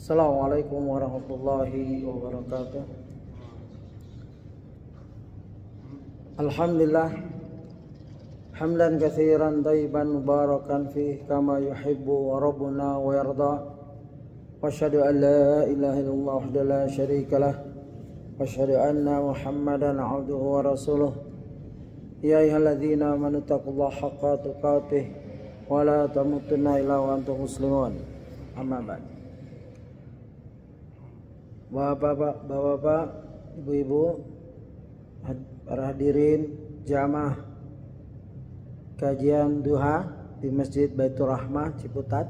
Assalamualaikum warahmatullahi wabarakatuh. Alhamdulillah hamdan katsiran thayyiban mubarakan fih kama yuhibbu rabbuna wa yarda. Wa asyhadu an la ilaha illallah wahdahu la syarikalah wa asyhadu anna Muhammadan abduhu wa rasuluh. Ya ayyuhalladzina amanu taqullaha haqqa tuqatih wa la tamutunna illa wa antum muslimun. Amma ba'd. Bapak-bapak, ibu-ibu, para hadirin jamaah kajian duha di Masjid Baitur Rahmah Ciputat.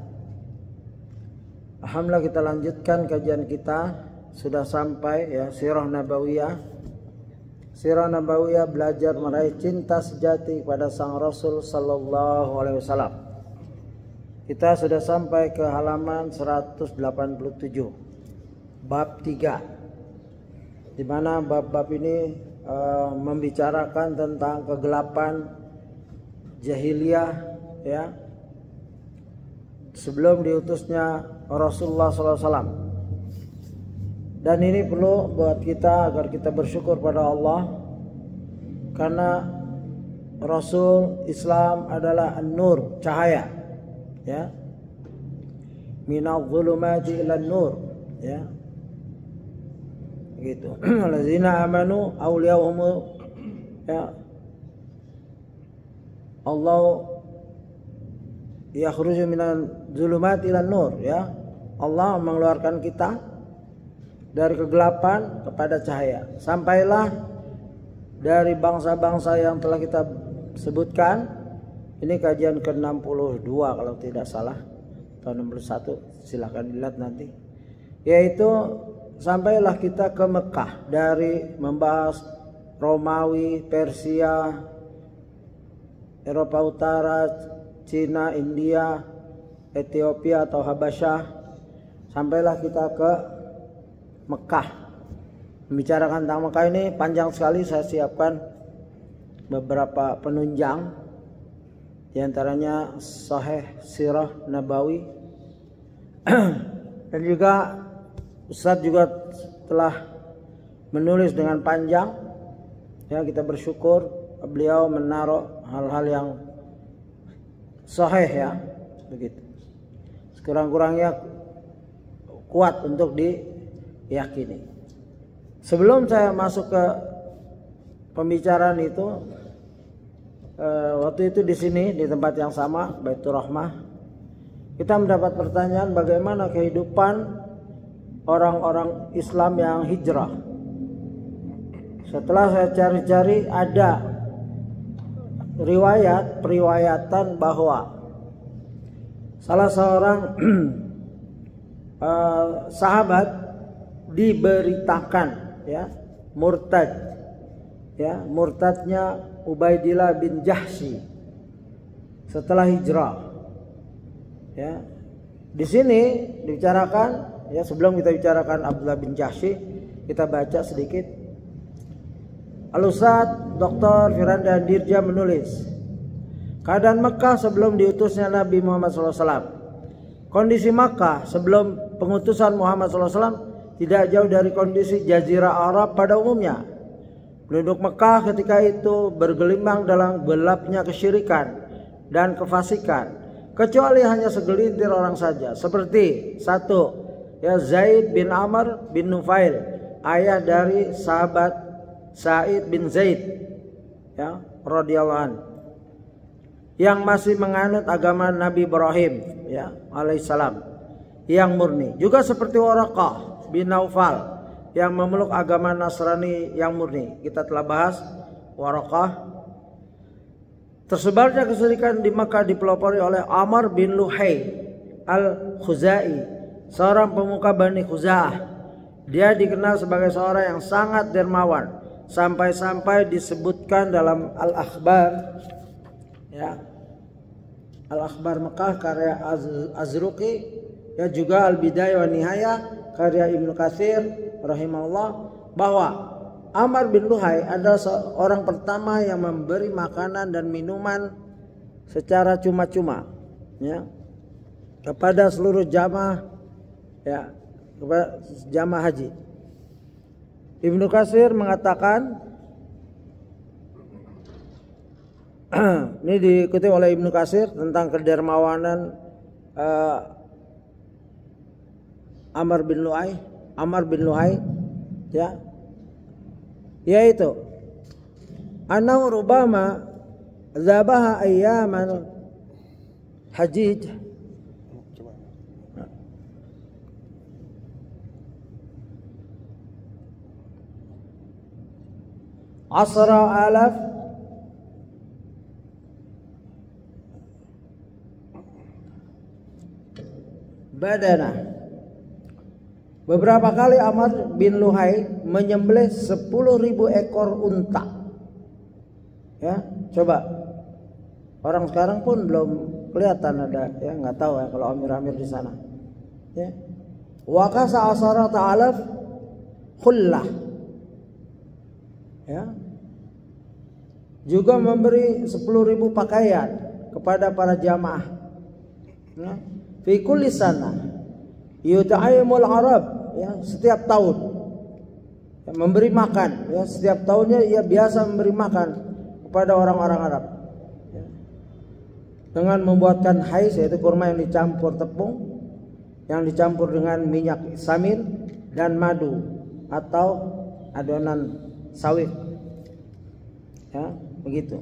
Alhamdulillah kita lanjutkan kajian kita, sudah sampai ya Sirah Nabawiyah. Sirah Nabawiyah belajar meraih cinta sejati pada Sang Rasul sallallahu alaihi wasallam. Kita sudah sampai ke halaman 187. Bab 3, di mana bab-bab ini membicarakan tentang kegelapan jahiliyah ya sebelum diutusnya Rasulullah SAW. Dan ini perlu buat kita agar kita bersyukur pada Allah, karena Rasul Islam adalah an-nur, cahaya ya, minadh dhulumati ilan nur ya gitu. Allazina amanu awliyahum ya Allah yakhruju minal zulumati ilan nur ya. Allah mengeluarkan kita dari kegelapan kepada cahaya. Sampailah dari bangsa-bangsa yang telah kita sebutkan. Ini kajian ke-62 kalau tidak salah, tahun 61, silahkan dilihat nanti. Yaitu sampailah kita ke Mekah, dari membahas Romawi, Persia, Eropa Utara, Cina, India, Ethiopia atau Habasyah. Sampailah kita ke Mekah. Membicarakan tentang Mekah ini panjang sekali, saya siapkan beberapa penunjang, di antaranya Sahih Sirah Nabawi. Dan juga Ustadz juga telah menulis dengan panjang ya, kita bersyukur beliau menaruh hal-hal yang sahih ya, begitu, sekurang-kurangnya kuat untuk diyakini. Sebelum saya masuk ke pembicaraan itu, waktu itu di sini di tempat yang sama Baitur Rahmah, kita mendapat pertanyaan bagaimana kehidupan orang-orang Islam yang hijrah. Setelah saya cari-cari, ada periwayatan bahwa salah seorang sahabat diberitakan ya murtad, ya murtadnya Ubaidillah bin Jahsy setelah hijrah. Ya, di sini dibicarakan. Ya, sebelum kita bicarakan Abdullah bin Jahsy, kita baca sedikit. Al-Ustadz Dr. Firanda Dirja menulis, keadaan Mekah sebelum diutusnya Nabi Muhammad SAW. Kondisi Mekah sebelum pengutusan Muhammad SAW tidak jauh dari kondisi Jazirah Arab pada umumnya. Penduduk Mekah ketika itu bergelimang dalam gelapnya kesyirikan dan kefasikan, kecuali hanya segelintir orang saja, seperti satu, ya Zaid bin Amr bin Nufail, ayah dari sahabat Sa'id bin Zaid ya radhiyallahu anhu, yang masih menganut agama Nabi Ibrahim ya alaihissalam yang murni. Juga seperti Waraqah bin Naufal yang memeluk agama Nasrani yang murni. Kita telah bahas Waraqah. Tersebarnya kesyirikan di Makkah dipelopori oleh Amr bin Luhai al-Khuzai, seorang pemuka Bani Khuza'ah. Dia dikenal sebagai seorang yang sangat dermawan, sampai-sampai disebutkan dalam Al-Akhbar ya, Al-Akhbar Mekah karya Azruqi, ya juga Al-Bidayah wa Nihayah karya Ibnu Katsir rahimahullah, bahwa Amr bin Luhai adalah seorang pertama yang memberi makanan dan minuman secara cuma-cuma ya kepada seluruh jamaah ya kepada jamaah haji. Ibnu Katsir mengatakan, ini diikuti oleh Ibnu Katsir tentang kedermawanan Amr bin Luhai, ya, yaitu anau rubama zabaha ayyaman hajij asra alaf badana. Beberapa kali Amr bin Luhai menyembelih 10.000 ekor unta. Ya, coba. Orang sekarang pun belum kelihatan ada, ya, nggak tahu ya kalau amir-amir di sana. Ya. Wa kasa asarata alaf khullah. Ya. Juga memberi 10.000 pakaian kepada para jamaah. Ya. Fi kulli sana yut'imul Arab, ya, setiap tahun, ya, memberi makan, ya, setiap tahunnya ia biasa memberi makan kepada orang-orang Arab, ya, dengan membuatkan hais, yaitu kurma yang dicampur tepung, yang dicampur dengan minyak samir dan madu atau adonan sawit, ya, begitu.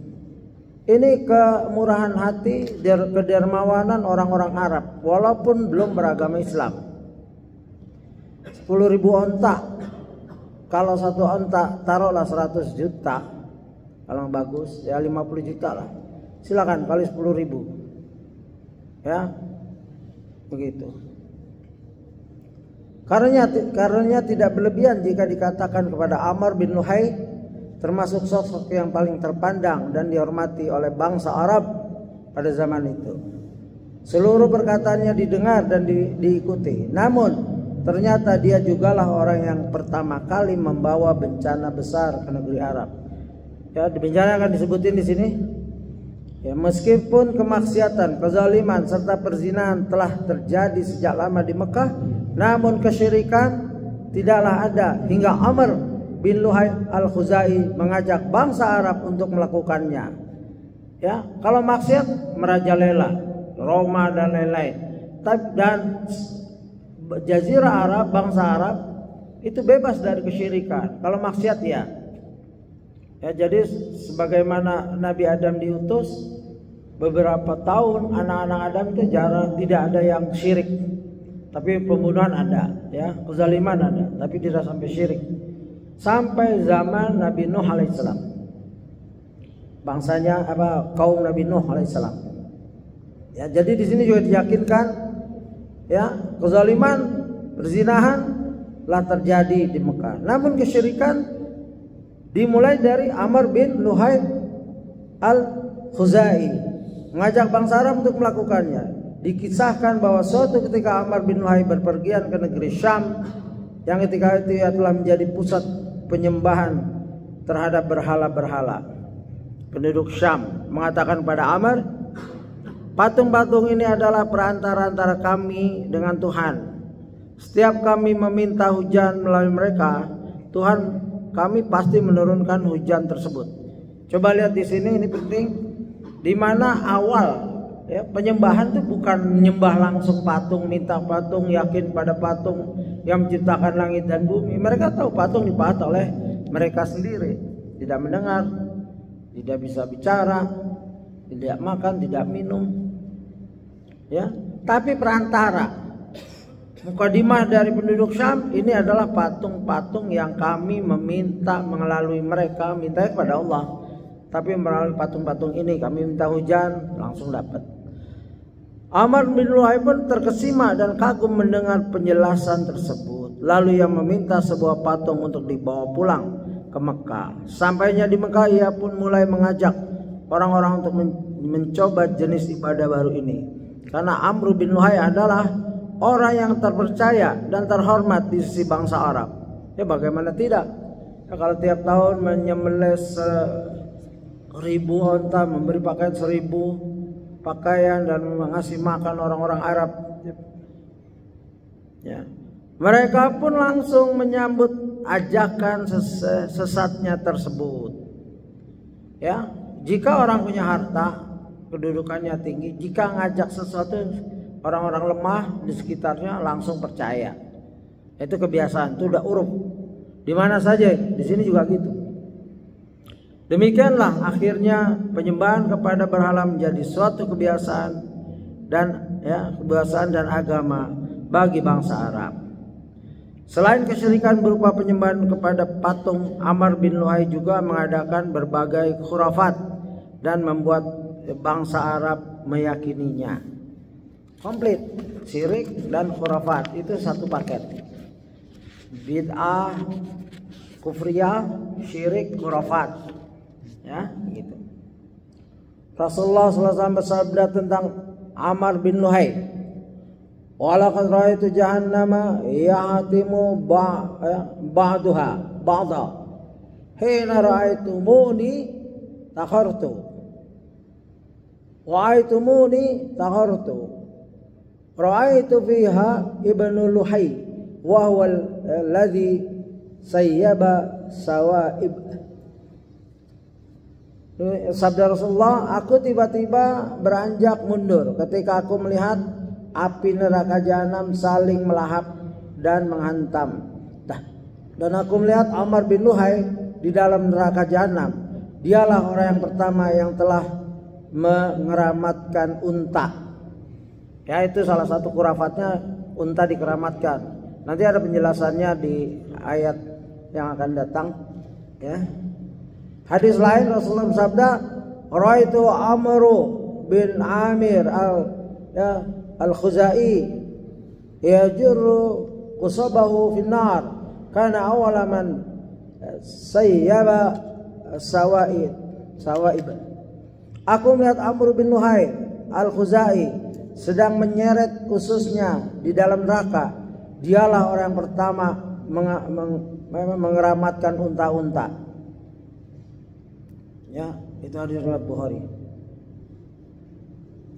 Ini kemurahan hati, kedermawanan orang-orang Arab walaupun belum beragama Islam. 10.000 onta, kalau satu onta taruhlah 100 juta, kalau bagus ya 50 juta lah, silakan kali 10.000, ya, begitu. Karenanya tidak berlebihan jika dikatakan kepada Amr bin Luhai, termasuk sosok yang paling terpandang dan dihormati oleh bangsa Arab pada zaman itu. Seluruh perkataannya didengar dan diikuti. Namun ternyata dia jugalah orang yang pertama kali membawa bencana besar ke negeri Arab. Ya, bencana akan disebutin di sini. Ya, meskipun kemaksiatan, kezaliman serta perzinahan telah terjadi sejak lama di Mekah, namun kesyirikan tidaklah ada hingga Amr bin Luhai al-Khuzai mengajak bangsa Arab untuk melakukannya. Ya, kalau maksiat merajalela, Roma dan lain-lain. Dan Jazirah Arab, bangsa Arab itu bebas dari kesyirikan. Kalau maksiat ya. Ya, jadi sebagaimana Nabi Adam diutus, beberapa tahun anak-anak Adam itu jarang, tidak ada yang syirik. Tapi pembunuhan ada, ya, kezaliman ada, tapi tidak sampai syirik. Sampai zaman Nabi Nuh alaihissalam. Bangsanya kaum Nabi Nuh alaihissalam. Ya, jadi di sini juga diyakinkan, ya, kezaliman, perzinahan telah terjadi di Mekah. Namun kesyirikan dimulai dari Amr bin Luhai al-Khuzai, mengajak bangsa Arab untuk melakukannya. Dikisahkan bahwa suatu ketika Amr bin Luhai berpergian ke negeri Syam, yang ketika itu ia telah menjadi pusat penyembahan terhadap berhala-berhala. Penduduk Syam mengatakan kepada Amr, patung-patung ini adalah perantara antara kami dengan Tuhan. Setiap kami meminta hujan melalui mereka, Tuhan kami pasti menurunkan hujan tersebut. Coba lihat di sini, ini penting, di mana awal, ya, penyembahan itu bukan menyembah langsung patung, minta patung, yakin pada patung yang menciptakan langit dan bumi. Mereka tahu patung dibuat oleh mereka sendiri, tidak mendengar, tidak bisa bicara, tidak makan, tidak minum, ya. Tapi perantara, mukadimah dari penduduk Syam, ini adalah patung-patung yang kami meminta melalui mereka, minta kepada Allah. Tapi melalui patung-patung ini kami minta hujan, langsung dapat. Amr bin Luhai pun terkesima dan kagum mendengar penjelasan tersebut. Lalu ia meminta sebuah patung untuk dibawa pulang ke Mekah. Sampainya di Mekah, ia pun mulai mengajak orang-orang untuk mencoba jenis ibadah baru ini. Karena Amr bin Luhai adalah orang yang terpercaya dan terhormat di sisi bangsa Arab. Ya, bagaimana tidak? Ya, kalau tiap tahun menyembelih 1.000 onta, memberi pakaian 1.000 pakaian dan mengasih makan orang-orang Arab, ya, Mereka pun langsung menyambut ajakan sesatnya tersebut. Ya, jika orang punya harta, kedudukannya tinggi, jika ngajak sesuatu, orang-orang lemah di sekitarnya langsung percaya. Itu kebiasaan, itu udah uruf. Di mana saja, di sini juga gitu. Demikianlah akhirnya penyembahan kepada berhala menjadi suatu kebiasaan dan agama bagi bangsa Arab. Selain kesyirikan berupa penyembahan kepada patung, Amr bin Luhai juga mengadakan berbagai khurafat dan membuat bangsa Arab meyakininya. Komplit, syirik dan khurafat itu satu paket. Bid'ah, kufriyah, syirik, khurafat. Ya, gitu. Rasulullah SAW bersabda tentang Amr bin Luhai, "Walaqad ra'aitu jahannama ya'timu ba'daha ba'da. Hina ra'aitumuni takhartu. Wa'aitumuni takhartu. Ra'aitu fiha ibnu Luhai wa huwa alladhi sayyaba sawaib." Sabda Rasulullah, "Aku tiba-tiba beranjak mundur ketika aku melihat api neraka jahanam saling melahap dan menghantam. Dan aku melihat Amr bin Luhai di dalam neraka jahanam. Dialah orang yang pertama yang telah mengeramatkan unta." Ya, itu salah satu khurafatnya, unta dikeramatkan. Nanti ada penjelasannya di ayat yang akan datang. Ya. Hadis lain Rasulullah bersabda, "Ra'aitu Amru bin Amir al-Khuzai yajurru qusabahu finnar kana awala man sayyaba sawaib." Aku melihat Amr bin Luhai al-Khuzai sedang menyeret ususnya di dalam neraka. Dialah orang yang pertama mengeramatkan unta-unta. Ya, itu hadis riwayat Bukhari.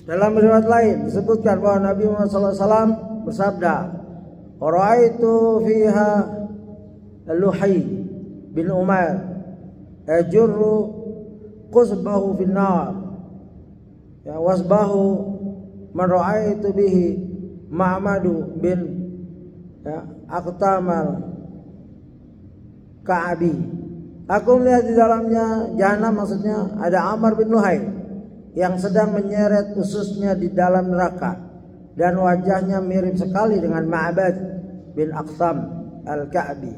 Dalam riwayat lain disebutkan bahwa Nabi Muhammad SAW bersabda, "Ra'aitu fiha Luhai bin Umar ajurru qusbahu finnar, ya wasbahu man ra'aitu bihi Ma'madu bin Aqtamal Ka'abi." Aku melihat di dalamnya jahanam, maksudnya ada Amr bin Luhai yang sedang menyeret ususnya di dalam neraka, dan wajahnya mirip sekali dengan Ma'bad bin Aqtam al-Ka'bi.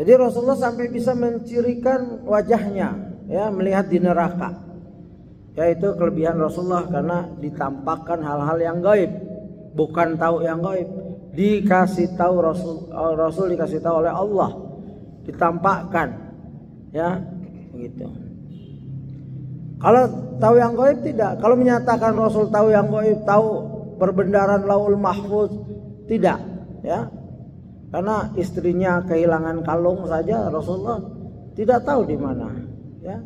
Jadi Rasulullah sampai bisa mencirikan wajahnya, ya, melihat di neraka. Yaitu kelebihan Rasulullah karena ditampakkan hal-hal yang gaib, bukan tahu yang gaib. Dikasih tahu Rasul dikasih tahu oleh Allah, ditampakkan, ya, begitu. Kalau tahu yang gaib tidak. Kalau menyatakan Rasul tahu yang gaib, tahu perbendaharaan Lauhul Mahfuz, tidak, ya. Karena istrinya kehilangan kalung saja Rasulullah tidak tahu di mana, ya.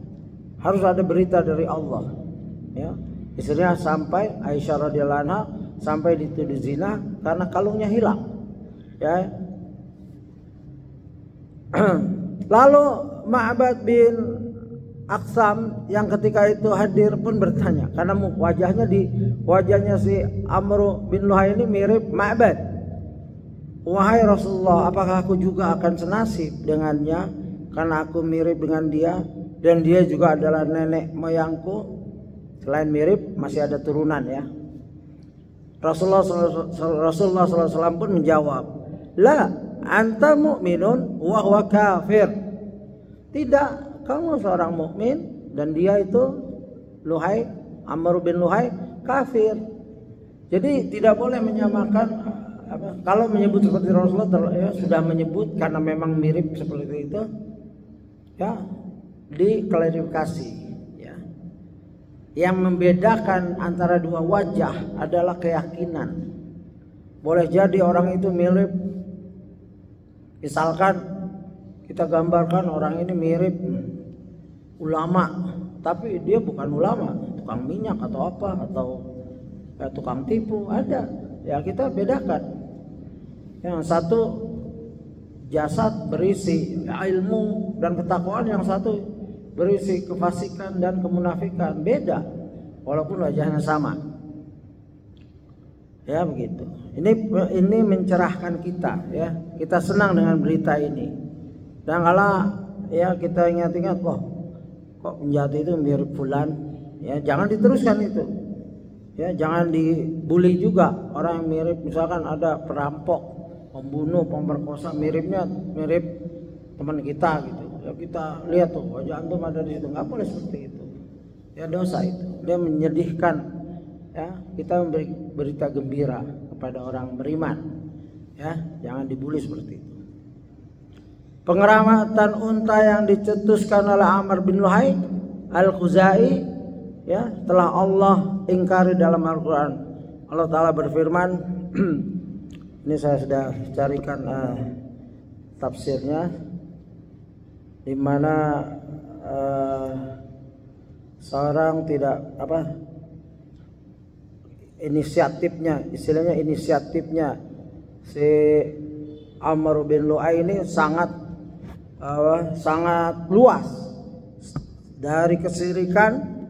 Harus ada berita dari Allah, ya. Istrinya sampai Aisyah radhiyallahu anha sampai dituduh zina karena kalungnya hilang, ya. Lalu Ma'bad bin Aqsam yang ketika itu hadir pun bertanya, karena wajahnya si Amr bin Luhai ini mirip Ma'bad. "Wahai Rasulullah, apakah aku juga akan senasib dengannya karena aku mirip dengan dia dan dia juga adalah nenek moyangku? Selain mirip masih ada turunan, ya." Rasulullah SAW pun menjawab, "La, anta mu'minun wa huwa kafir." Tidak, kamu seorang mukmin dan dia itu Luhai, Amr bin Luhai, kafir. Jadi tidak boleh menyamakan. Kalau menyebut seperti Rasulullah, ya, sudah menyebut karena memang mirip seperti itu, ya, diklarifikasi, ya. Yang membedakan antara dua wajah adalah keyakinan. Boleh jadi orang itu mirip. Misalkan kita gambarkan orang ini mirip ulama, tapi dia bukan ulama, tukang minyak atau apa, atau tukang tipu, ada. Ya, kita bedakan. Yang satu jasad berisi ilmu dan ketakwaan, yang satu berisi kefasikan dan kemunafikan. Beda walaupun wajahnya sama. Ya begitu. Ini mencerahkan kita, ya. Kita senang dengan berita ini. Dan kalau ya kita ingat-ingat, kok penjahat itu mirip fulan, ya jangan diteruskan itu. Ya jangan dibully juga orang yang mirip, misalkan ada perampok, pembunuh, pemerkosa, mirip teman kita gitu. Ya kita lihat tuh wajah antum ada di situ, nggak boleh seperti itu. Ya dosa itu. Dia menyedihkan. Ya, kita memberi berita gembira kepada orang beriman. Ya, jangan dibully seperti itu. Pengeramatan unta yang dicetuskan oleh Amr bin Luhai Al-Khuzai, ya, telah Allah ingkari dalam Al-Quran. Allah Ta'ala berfirman, ini saya sudah carikan tafsirnya, di mana seorang tidak inisiatifnya si Amr bin Lu'ay ini sangat luas, dari kesyirikan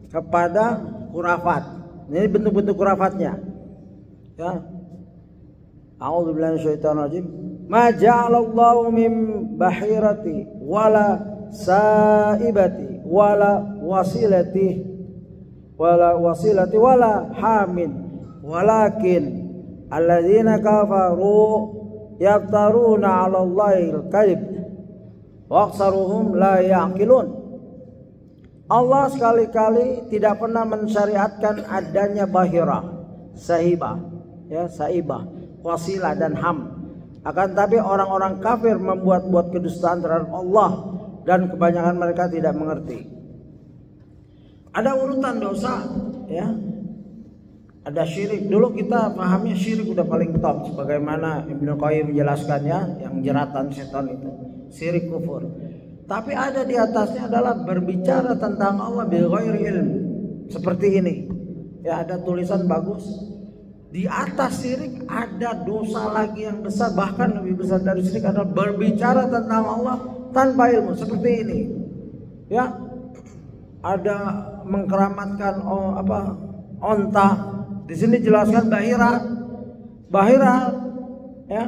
kepada khurafat. Ini bentuk-bentuk khurafatnya. Ya. A'udzubillahi minasyaitonirrajim. Ma ja'alallahu min bahirati wala saibati wala wasilati wala hamin walakin alladzina kafaru yaftaruna 'ala Allahi al-kadhib wa aktsaruhum la ya'qilun. Allah sekali-kali tidak pernah mensyariatkan adanya bahira, saibah, wasilah dan ham. Akan tapi orang-orang kafir membuat-buat kedustaan terhadap Allah dan kebanyakan mereka tidak mengerti. Ada urutan dosa, ya. Ada syirik. Dulu kita pahamnya syirik udah paling top, sebagaimana Ibnu Qayyim menjelaskannya, yang jeratan setan itu, syirik kufur. Tapi ada di atasnya adalah berbicara tentang Allah bi ghairi ilm. Seperti ini. Ya, ada tulisan bagus. Di atas syirik ada dosa lagi yang besar, bahkan lebih besar dari syirik, adalah berbicara tentang Allah tanpa ilmu, seperti ini. Ya. Ada mengkeramatkan onta. Di sini jelaskan bahira, ya.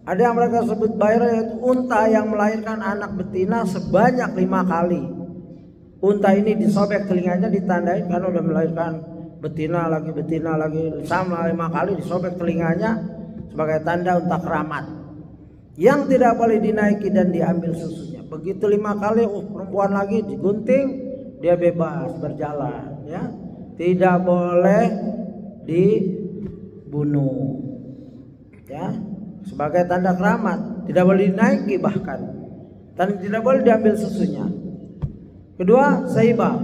Ada yang mereka sebut bahira, yaitu unta yang melahirkan anak betina sebanyak 5 kali. Unta ini disobek telinganya, ditandai karena udah melahirkan betina lagi sama 5 kali, disobek telinganya sebagai tanda unta keramat. Yang tidak boleh dinaiki dan diambil susunya. Begitu 5 kali, perempuan lagi digunting, dia bebas berjalan, ya. Tidak boleh dibunuh, ya, sebagai tanda keramat. Tidak boleh dinaiki bahkan, dan tidak boleh diambil susunya. Kedua, saibah.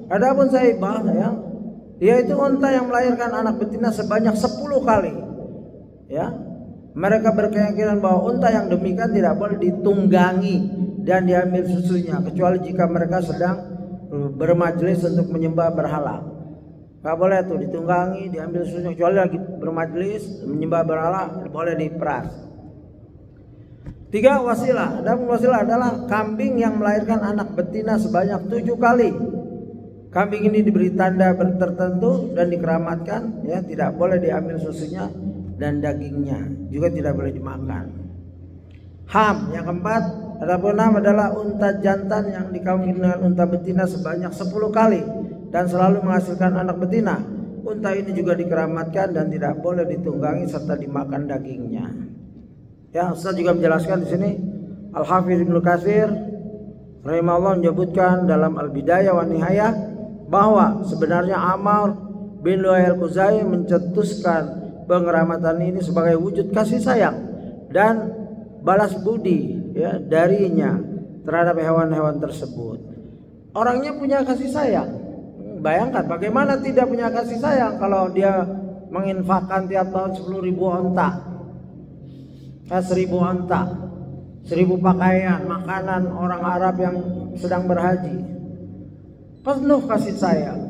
Adapun saibah, ya, yaitu unta yang melahirkan anak betina sebanyak 10 kali, ya. Mereka berkeyakinan bahwa unta yang demikian tidak boleh ditunggangi dan diambil susunya, kecuali jika mereka sedang bermajlis untuk menyembah berhala. Gak boleh tuh ditunggangi, diambil susunya, kecuali lagi bermajlis menyembah berhala, boleh diperas. 3, wasilah. Dan wasilah adalah kambing yang melahirkan anak betina sebanyak 7 kali. Kambing ini diberi tanda tertentu dan dikeramatkan, ya, tidak boleh diambil susunya dan dagingnya, juga tidak boleh dimakan. Ham, yang keempat, adapun ham adalah unta jantan yang dikawinkan dengan unta betina sebanyak 10 kali dan selalu menghasilkan anak betina. Unta ini juga dikeramatkan dan tidak boleh ditunggangi serta dimakan dagingnya. Ya, Ustaz juga menjelaskan di sini, Al-Hafiz Ibnu Katsir rahimahullah menyebutkan dalam Al-Bidayah wa Nihayah bahwa sebenarnya Amr bin Lu'ay Al-Khuzai mencetuskan pengeramatan ini sebagai wujud kasih sayang dan balas budi, ya, darinya terhadap hewan-hewan tersebut. Orangnya punya kasih sayang. Bayangkan bagaimana tidak punya kasih sayang kalau dia menginfakkan tiap tahun 10.000 onta, 1.000 onta, 1.000 pakaian, makanan orang Arab yang sedang berhaji. Penuh kasih sayang.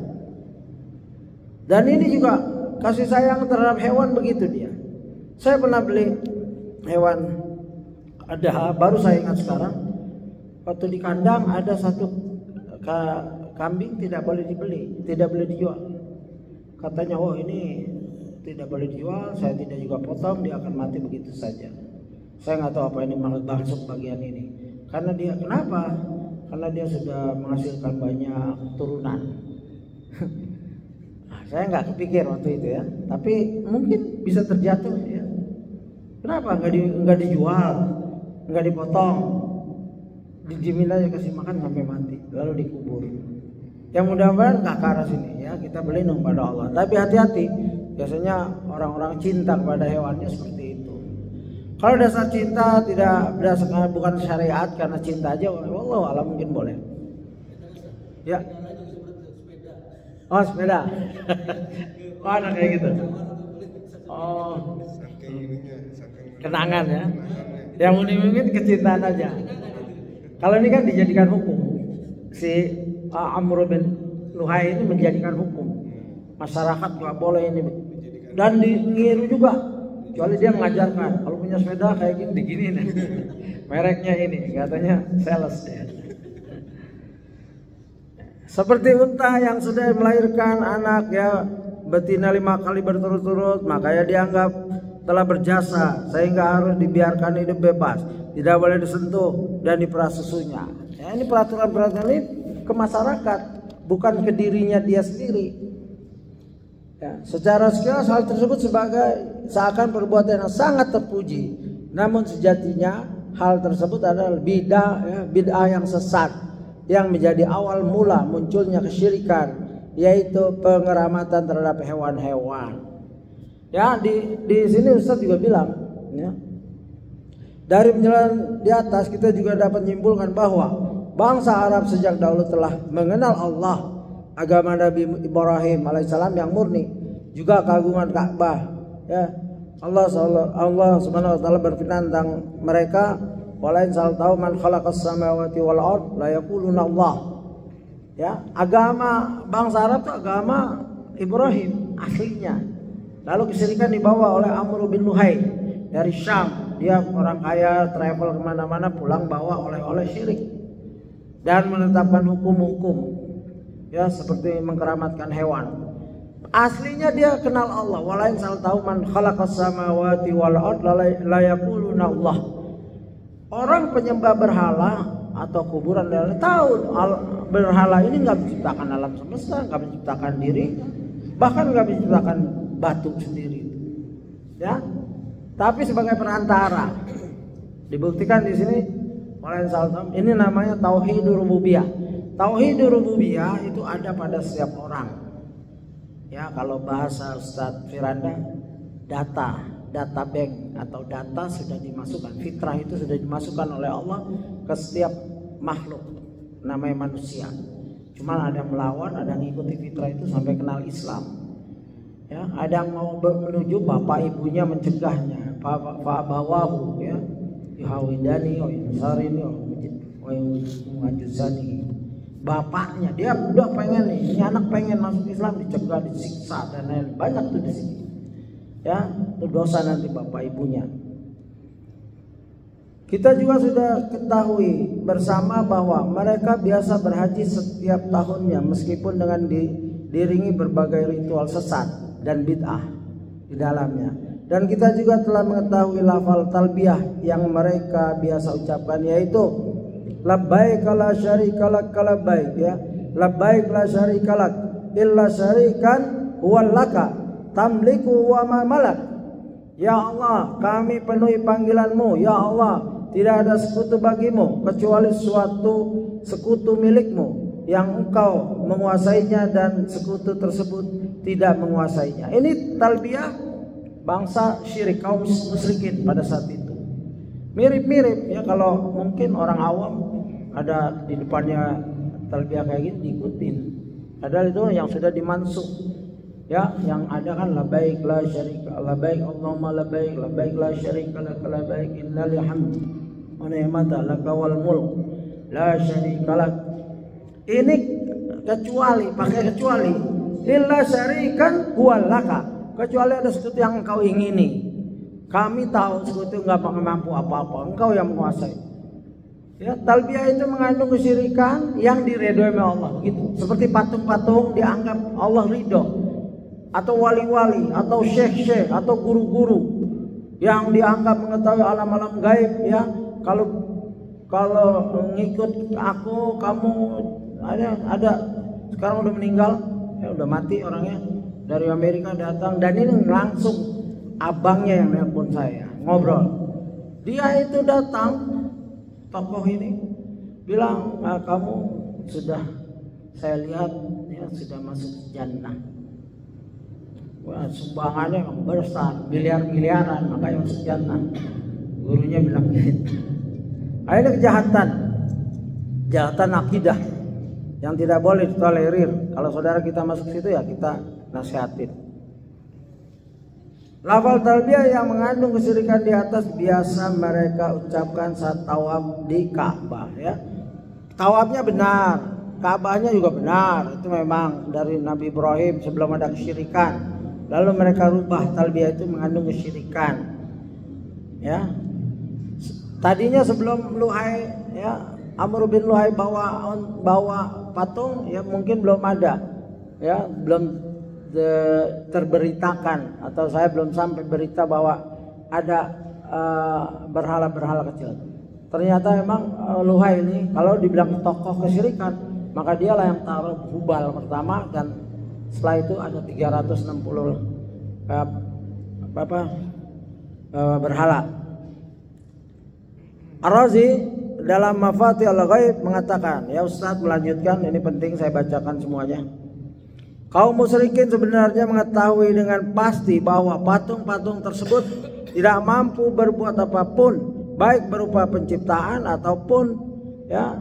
Dan ini juga kasih sayang terhadap hewan begitu dia. Saya pernah beli hewan ada, baru saya ingat sekarang, waktu di kandang ada satu kambing tidak boleh dibeli, tidak boleh dijual. Katanya, oh ini tidak boleh dijual, saya tidak juga potong, dia akan mati begitu saja. Saya nggak tahu apa ini maksud bagian ini. Karena dia, kenapa? Karena dia sudah menghasilkan banyak turunan. Saya nggak kepikir waktu itu ya, tapi mungkin bisa terjatuh ya. Kenapa nggak dijual, nggak dipotong, dijamin aja kasih makan sampai mati, lalu dikubur. Yang mudah-mudahan nggak ke arah sini ya, kita berlindung pada Allah. Tapi hati-hati, biasanya orang-orang cinta kepada hewannya seperti itu. Kalau dasar cinta tidak berdasarkan bukan syariat, karena cinta aja, wallahu a'lam mungkin boleh. Ya. Oh sepeda. Oh anak kayak gitu. Oh. Kenangan ya. Yang mungkin kecintaan aja. Kalau ini kan dijadikan hukum. Si Amr bin Luhai ini menjadikan hukum. Masyarakat nggak boleh ini. Dan dingiru juga. Kecuali dia mengajarkan. Kalau punya sepeda kayak gini diginiin. Mereknya ini katanya sales ya. Seperti unta yang sudah melahirkan anak ya betina 5 kali berturut-turut, makanya dianggap telah berjasa sehingga harus dibiarkan hidup bebas, tidak boleh disentuh dan diperas susunya. Ya, ini peraturan-peraturan ini ke masyarakat, bukan ke dirinya dia sendiri. Ya, secara sekilas hal tersebut seakan perbuatan yang sangat terpuji, namun sejatinya hal tersebut adalah bid'ah yang sesat yang menjadi awal mula munculnya kesyirikan, yaitu pengeramatan terhadap hewan-hewan. Ya, di sini Ustaz juga bilang ya, dari penjelasan di atas kita juga dapat menyimpulkan bahwa bangsa Arab sejak dahulu telah mengenal Allah, agama Nabi Ibrahim alaihissalam yang murni, juga keagungan Ka'bah. Ya, Allah Subhanahu wa taala berfirman tentang mereka, walain saltau man khalaqas samawati wal ard la yaquluna Allah. Ya, agama bangsa Arab itu agama Ibrahim aslinya. Lalu kesyirikan dibawa oleh Amr bin Luhai dari Syam. Dia orang kaya, travel kemana-mana, pulang bawa oleh syirik dan menetapkan hukum-hukum ya seperti mengkeramatkan hewan. Aslinya dia kenal Allah. Walain saltau man khalaqas samawati wal ard la yaquluna Allah. Orang penyembah berhala atau kuburan dan tahu berhala ini nggak menciptakan alam semesta, nggak menciptakan diri, bahkan nggak menciptakan batu sendiri, ya. Tapi sebagai perantara, dibuktikan di sini oleh Saltam. Ini namanya tauhidur rububiyah. Tauhidur rububiyah itu ada pada setiap orang. Ya, kalau bahasa Ustadz Firanda, data bank atau data sudah dimasukkan, fitrah itu sudah dimasukkan oleh Allah ke setiap makhluk namanya manusia. Cuma ada yang melawan, ada yang ngikuti fitrah itu sampai kenal Islam. Ya, ada yang mau menuju bapak ibunya mencegahnya, bawahu ya, dihawidani, yusarini, wajuzani. Bapaknya dia udah pengen nih, ini anak pengen masuk Islam, dicegah, disiksa dan lain banyak tuh di sini. Ya, itu dosa nanti bapak ibunya. Kita juga sudah ketahui bersama bahwa mereka biasa berhaji setiap tahunnya meskipun dengan diiringi berbagai ritual sesat dan bid'ah di dalamnya. Dan kita juga telah mengetahui lafal talbiyah yang mereka biasa ucapkan, yaitu labbaik la syarika lak labbaik ya. Labbaik la syarika lak illa syarikan huwal laka tamliku wa ma malak. Ya Allah, kami penuhi panggilanmu. Ya Allah, tidak ada sekutu bagimu kecuali suatu sekutu milikmu yang engkau menguasainya dan sekutu tersebut tidak menguasainya. Ini talbiyah bangsa syirik, kaum musyrikin pada saat itu. Mirip-mirip ya, kalau mungkin orang awam ada di depannya talbiyah kayak gini diikutin. Padahal itu yang sudah dimansuk. Ya, yang ada kan labbaik la syarika labbaik Allahumma labbaik labbaik la syarika lak labbaik innal hamd wa ni'mata laka wal mulk la syarika lak. Ini kecuali illa syarikan huwa laka, kecuali ada sesuatu yang engkau ingini. Kami tahu sekutu nggak mampu apa-apa, engkau yang menguasai. Ya, talbiyah itu mengandung kesyirikan yang diridhoi oleh Allah, gitu. Seperti patung-patung dianggap Allah ridho, atau wali-wali, atau syekh-syekh, atau guru-guru yang dianggap mengetahui alam-alam gaib. Ya, kalau ngikut aku, kamu ada sekarang udah meninggal, ya udah mati orangnya, dari Amerika datang, dan ini langsung abangnya yang nelpon saya ngobrol. Dia itu datang, tokoh ini bilang, kamu sudah, saya lihat ya sudah masuk jannah. Wah, sumbangannya besar, miliar-miliaran, makanya masuk jannah. Gurunya bilang gitu. Ini kejahatan akidah yang tidak boleh ditolerir. Kalau saudara kita masuk situ ya kita nasihatin. Lafal talbiyah yang mengandung kesyirikan di atas biasa mereka ucapkan saat tawaf di Ka'bah, ya. Tawafnya benar, Ka'bahnya juga benar. Itu memang dari Nabi Ibrahim sebelum ada kesyirikan. Lalu mereka rubah talbiyah itu mengandung kesyirikan. Ya. Tadinya sebelum Luhai, ya, Amr bin Luhai bawa patung, ya mungkin belum ada. Ya, belum terberitakan, atau saya belum sampai berita bahwa ada berhala-berhala kecil. Ternyata memang Luhai ini kalau dibilang tokoh kesyirikan, maka dialah yang taruh Hubal pertama, dan setelah itu ada 360 berhala. Ar-Razi dalam Mafatihul Ghaib mengatakan, ya Ustaz melanjutkan, ini penting saya bacakan semuanya. Kaum musyrikin sebenarnya mengetahui dengan pasti bahwa patung-patung tersebut tidak mampu berbuat apapun, baik berupa penciptaan ataupun ya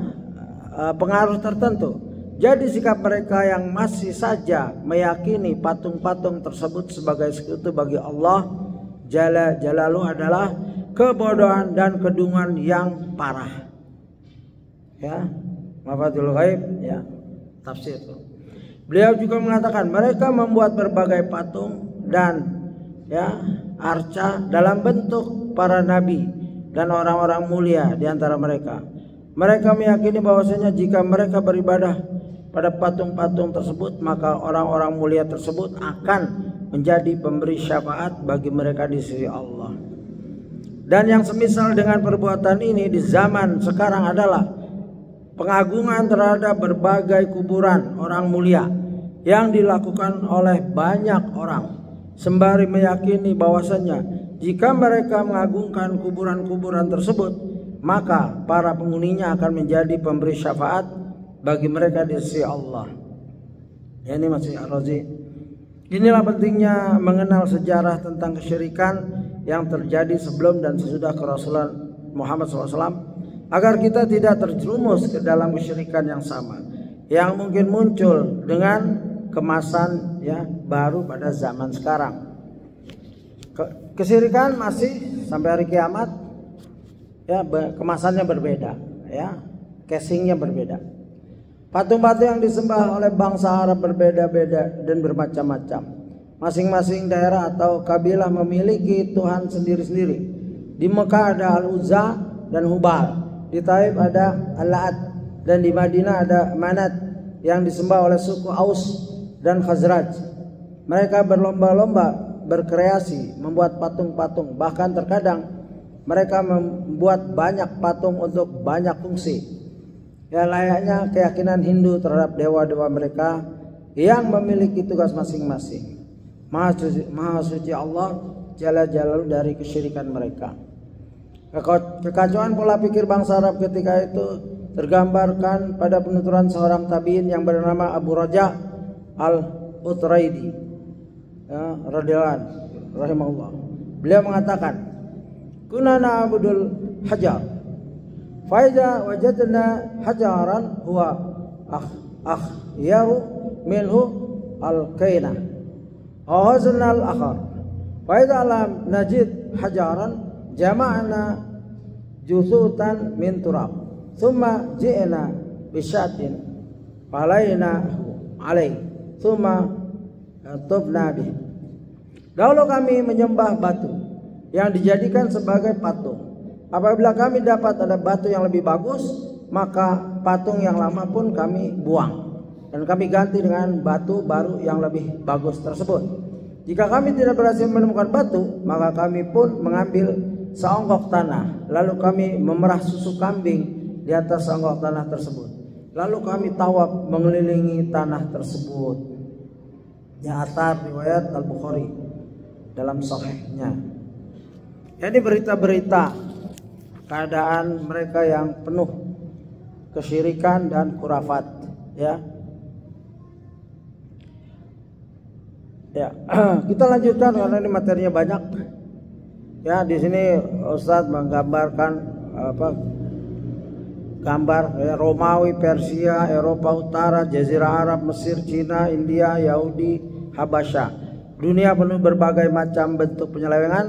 pengaruh tertentu. Jadi sikap mereka yang masih saja meyakini patung-patung tersebut sebagai sekutu bagi Allah Jalla Jalaluhu adalah kebodohan dan kedungan yang parah. Ya, Mafatihul Ghaib, ya, tafsir itu. Beliau juga mengatakan mereka membuat berbagai patung dan ya arca dalam bentuk para nabi dan orang-orang mulia di antara mereka. Mereka meyakini bahwasanya jika mereka beribadah pada patung-patung tersebut, maka orang-orang mulia tersebut akan menjadi pemberi syafaat bagi mereka di sisi Allah. Dan yang semisal dengan perbuatan ini di zaman sekarang adalah pengagungan terhadap berbagai kuburan orang mulia yang dilakukan oleh banyak orang, sembari meyakini bahwasanya jika mereka mengagungkan kuburan-kuburan tersebut, maka para penghuninya akan menjadi pemberi syafaat bagi mereka di sisi Allah. Ya, ini masih Ar-Razi. Inilah pentingnya mengenal sejarah tentang kesyirikan yang terjadi sebelum dan sesudah kerasulan Muhammad SAW, agar kita tidak terjerumus ke dalam kesyirikan yang sama, yang mungkin muncul dengan kemasan ya baru pada zaman sekarang. Kesyirikan masih sampai hari kiamat, ya, kemasannya berbeda, ya, casingnya berbeda. Patung-patung yang disembah oleh bangsa Arab berbeda-beda dan bermacam-macam. Masing-masing daerah atau kabilah memiliki Tuhan sendiri-sendiri. Di Mekah ada Al-Uzza dan Hubal, di Taif ada Al-La'at, dan di Madinah ada Manat yang disembah oleh suku Aus dan Khazraj. Mereka berlomba-lomba berkreasi membuat patung-patung, bahkan terkadang mereka membuat banyak patung untuk banyak fungsi. Ya, layaknya keyakinan Hindu terhadap dewa-dewa mereka yang memiliki tugas masing-masing. Maha suci Allah Jalla Jalaluhu dari kesyirikan mereka. Kekacauan pola pikir bangsa Arab ketika itu tergambarkan pada penuturan seorang tabi'in yang bernama Abu Raja Al-Utraidi, ya, radhiyallahu rahimahullah. Beliau mengatakan, "Kunna na'budul hajar, fa idza wajadna hajaran huwa akhyaru minhu al-kaina, wa hazna al-akhar, fa idza lam najid hajaran jama'na jusutan min turab, thumma ji'na bisyatin falayna alaih, thumma tubna bih." Dahulu kami menyembah batu, yang dijadikan sebagai patung. Apabila kami dapat ada batu yang lebih bagus, maka patung yang lama pun kami buang dan kami ganti dengan batu baru yang lebih bagus tersebut. Jika kami tidak berhasil menemukan batu, maka kami pun mengambil seonggok tanah, lalu kami memerah susu kambing di atas seonggok tanah tersebut. Lalu kami tawaf mengelilingi tanah tersebut. Ya, atar riwayat Al-Bukhari dalam sahihnya. Ini berita-berita keadaan mereka yang penuh kesyirikan dan khurafat, ya. Ya, kita lanjutkan karena ini materinya banyak. Ya, di sini Ustadz menggambarkan gambar ya, Romawi, Persia, Eropa Utara, Jazirah Arab, Mesir, Cina, India, Yahudi, Habasya. Dunia penuh berbagai macam bentuk penyelewengan,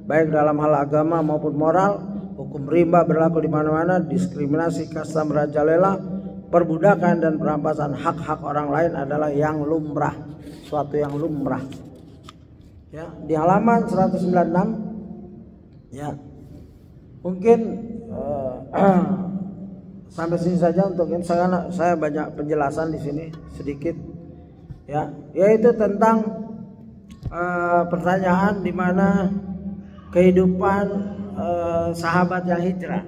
baik dalam hal agama maupun moral. Hukum rimba berlaku di mana-mana, diskriminasi, kasta merajalela, perbudakan dan perampasan hak-hak orang lain adalah yang lumrah, suatu yang lumrah. Ya, di halaman 196, ya, mungkin sampai sini saja untuk ini. Saya banyak penjelasan di sini sedikit, ya, yaitu tentang pertanyaan di mana kehidupan sahabat yang hijrah.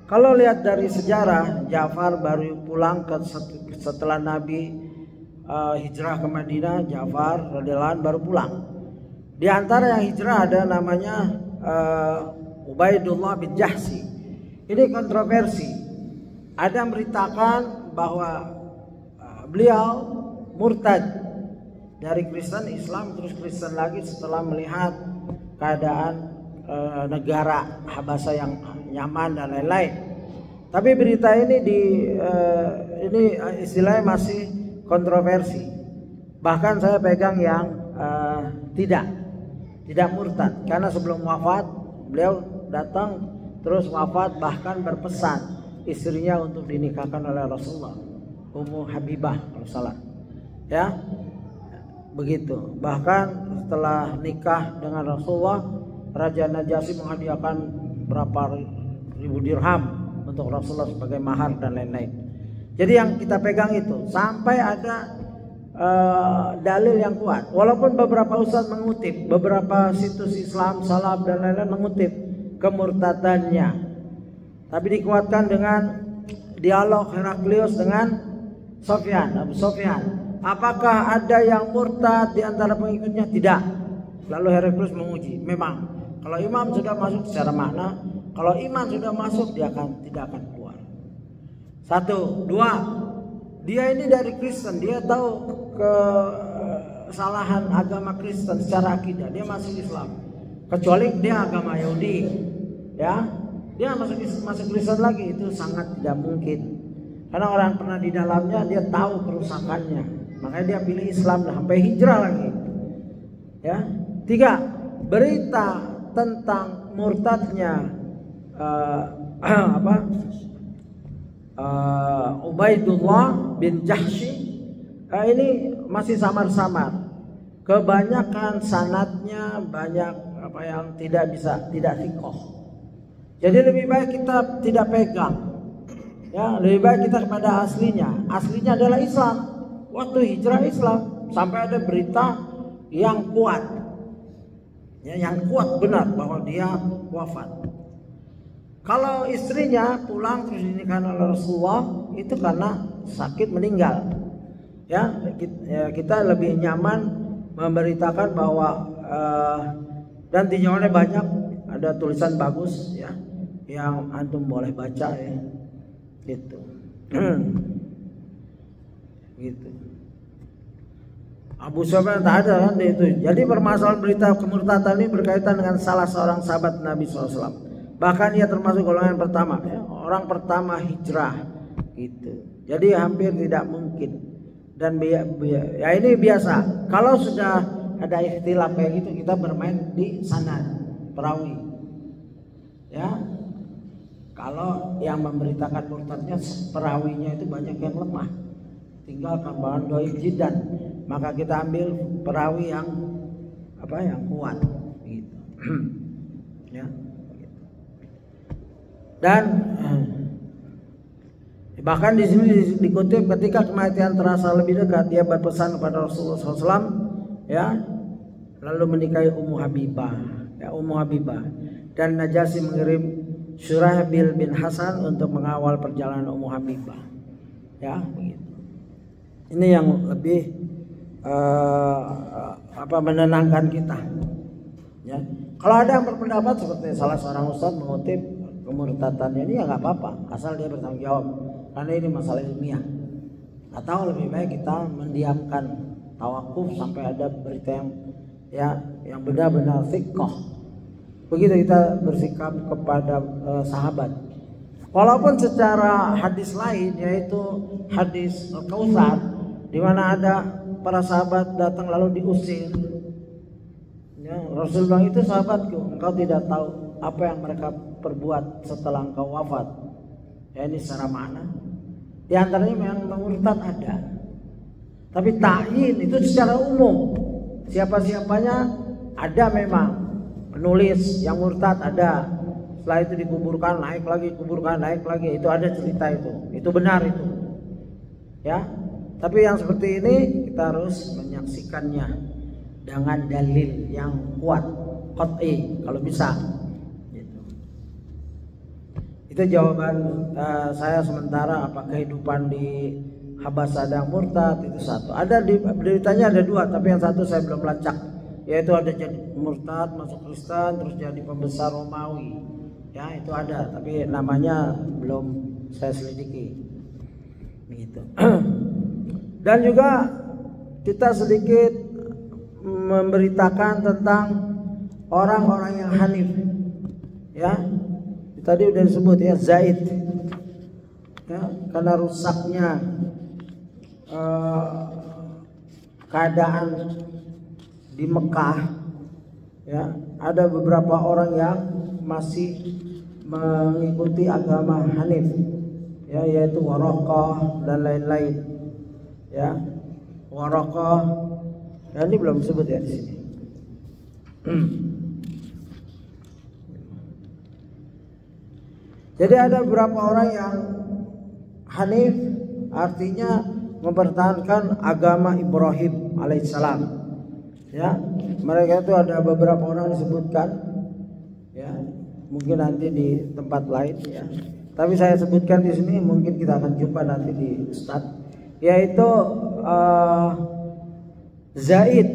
Kalau lihat dari sejarah, Ja'far baru pulang setelah Nabi hijrah ke Madinah. Ja'far radhiyallahu anhu baru pulang. Di antara yang hijrah ada namanya Ubaidullah bin Jahsy. Ini kontroversi. Ada yang beritakan bahwa beliau murtad dari Kristen Islam terus Kristen lagi setelah melihat keadaan negara Habasya yang nyaman dan lain-lain. Tapi berita ini ini istilahnya masih kontroversi. Bahkan saya pegang yang tidak murtad, karena sebelum wafat beliau datang terus wafat, bahkan berpesan istrinya untuk dinikahkan oleh Rasulullah, Ummu Habibah kalau salah, ya begitu. Bahkan setelah nikah dengan Rasulullah, Raja Najasyi menghadiahkan berapa ribu dirham untuk Rasulullah sebagai mahar dan lain-lain. Jadi yang kita pegang itu sampai ada dalil yang kuat. Walaupun beberapa ustaz mengutip, beberapa situs Islam, salaf dan lain-lain mengutip kemurtadannya, tapi dikuatkan dengan dialog Heraklius dengan Abu Sufyan. Apakah ada yang murtad di antara pengikutnya? Tidak. Lalu Heraklius menguji, memang kalau imam sudah masuk secara makna, kalau iman sudah masuk dia tidak akan keluar. 1, 2, dia ini dari Kristen, dia tahu kesalahan agama Kristen secara akidah, dia masuk Islam. Kecuali dia agama Yahudi, ya, dia masuk Kristen lagi, itu sangat tidak mungkin. Karena orang pernah di dalamnya, dia tahu kerusakannya, makanya dia pilih Islam sampai hijrah lagi. Ya, 3, berita tentang murtadnya Ubaidullah bin Jahsy ini masih samar-samar. Kebanyakan sanadnya banyak yang tidak thiqah. Jadi lebih baik kita tidak pegang. Ya, lebih baik kita kepada aslinya. Aslinya adalah Islam. Waktu hijrah Islam sampai ada berita yang kuat. Ya, yang kuat benar bahwa dia wafat. Kalau istrinya pulang terus dinikahkan oleh Rasulullah, itu karena sakit meninggal. Ya, kita lebih nyaman memberitakan bahwa dan tinjauannya banyak, ada tulisan bagus ya, yang antum boleh baca ya, gitu. Gitu. Abu Sufyan tak ada kan itu. Jadi permasalahan berita kemurtadan ini berkaitan dengan salah seorang sahabat Nabi SAW. Bahkan ia termasuk golongan pertama, ya, orang pertama hijrah, gitu. Jadi hampir tidak mungkin. Dan ya ini biasa. Kalau sudah ada ikhtilaf kayak gitu, kita bermain di sanad perawi. Ya, kalau yang memberitakan murtadnya perawinya itu banyak yang lemah, tinggal tambahan doi jidan, maka kita ambil perawi yang kuat gitu. Ya. Dan bahkan di sini dikutip ketika kematian terasa lebih dekat, dia berpesan kepada Rasulullah SAW, ya, lalu menikahi Ummu Habibah, ya, Ummu Habibah. Dan Najasyi mengirim Syurahbil bin Hasan untuk mengawal perjalanan Ummu Habibah, ya, begitu. Ini yang lebih menenangkan kita, ya. Kalau ada yang berpendapat seperti salah seorang ustaz mengutip kemurtadannya, ini ya nggak apa-apa, asal dia bertanggung jawab, karena ini masalah ilmiah. Atau lebih baik kita mendiamkan, tawakuf sampai ada berita yang benar-benar thiqah. Begitu kita bersikap kepada sahabat. Walaupun secara hadis lain, yaitu hadis Al-Kautsar, di mana ada para sahabat datang lalu diusir. Ya, Rasul bilang, itu sahabatku, engkau tidak tahu apa yang mereka perbuat setelah engkau wafat. Ya, ini secara makna. Di antaranya yang murtad ada. Tapi ta'yin itu secara umum. Siapa-siapanya ada memang. Penulis yang murtad ada. Setelah itu dikuburkan, naik lagi, kuburkan, naik lagi. Itu ada cerita itu. Itu benar itu. Ya. Tapi yang seperti ini kita harus menyaksikannya dengan dalil yang kuat, qat'i kalau bisa. Itu jawaban saya sementara. Apa kehidupan di Habasah ada yang murtad, itu satu. Ada di beritanya ada dua, tapi yang satu saya belum lacak, yaitu ada jadi murtad masuk Kristen terus jadi pembesar Romawi. Ya, itu ada, tapi namanya belum saya selidiki. Begitu. Dan juga kita sedikit memberitakan tentang orang-orang yang hanif. Ya. Tadi udah disebut ya, Zaid, ya, karena rusaknya keadaan di Mekah, ya, ada beberapa orang yang masih mengikuti agama Hanif, ya, yaitu Waraqah dan lain-lain, ya, Waraqah, ya, ini belum disebut ya di sini. Jadi ada beberapa orang yang Hanif, artinya mempertahankan agama Ibrahim alaihissalam. Ya, mereka itu ada beberapa orang disebutkan, ya, mungkin nanti di tempat lain, ya. Tapi saya sebutkan di sini, mungkin kita akan jumpa nanti di Ustaz, yaitu Zaid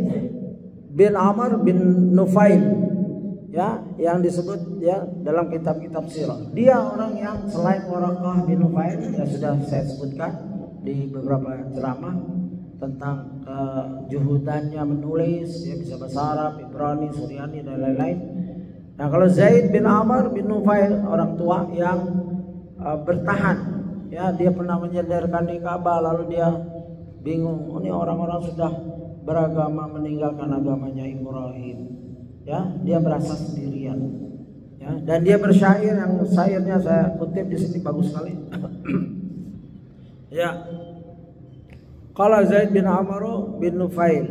bin Amr bin Nufail. Ya, yang disebut ya dalam kitab-kitab sirah. Dia orang yang selain Waraqah bin Nufail yang sudah saya sebutkan di beberapa ceramah tentang juhudannya menulis, ya, bisa bahasa Arab, Ibrani, Suryani dan lain-lain. Nah, kalau Zaid bin Amr bin Nufail, orang tua yang bertahan, ya, dia pernah menyadarkan di Ka'bah, lalu dia bingung, ini orang-orang sudah beragama meninggalkan agamanya Ibrahim. Ya, dia merasa sendirian, ya, dan dia bersyair, yang syairnya saya kutip di sini bagus sekali. Ya, qala Zaid bin Amr bin Nufail,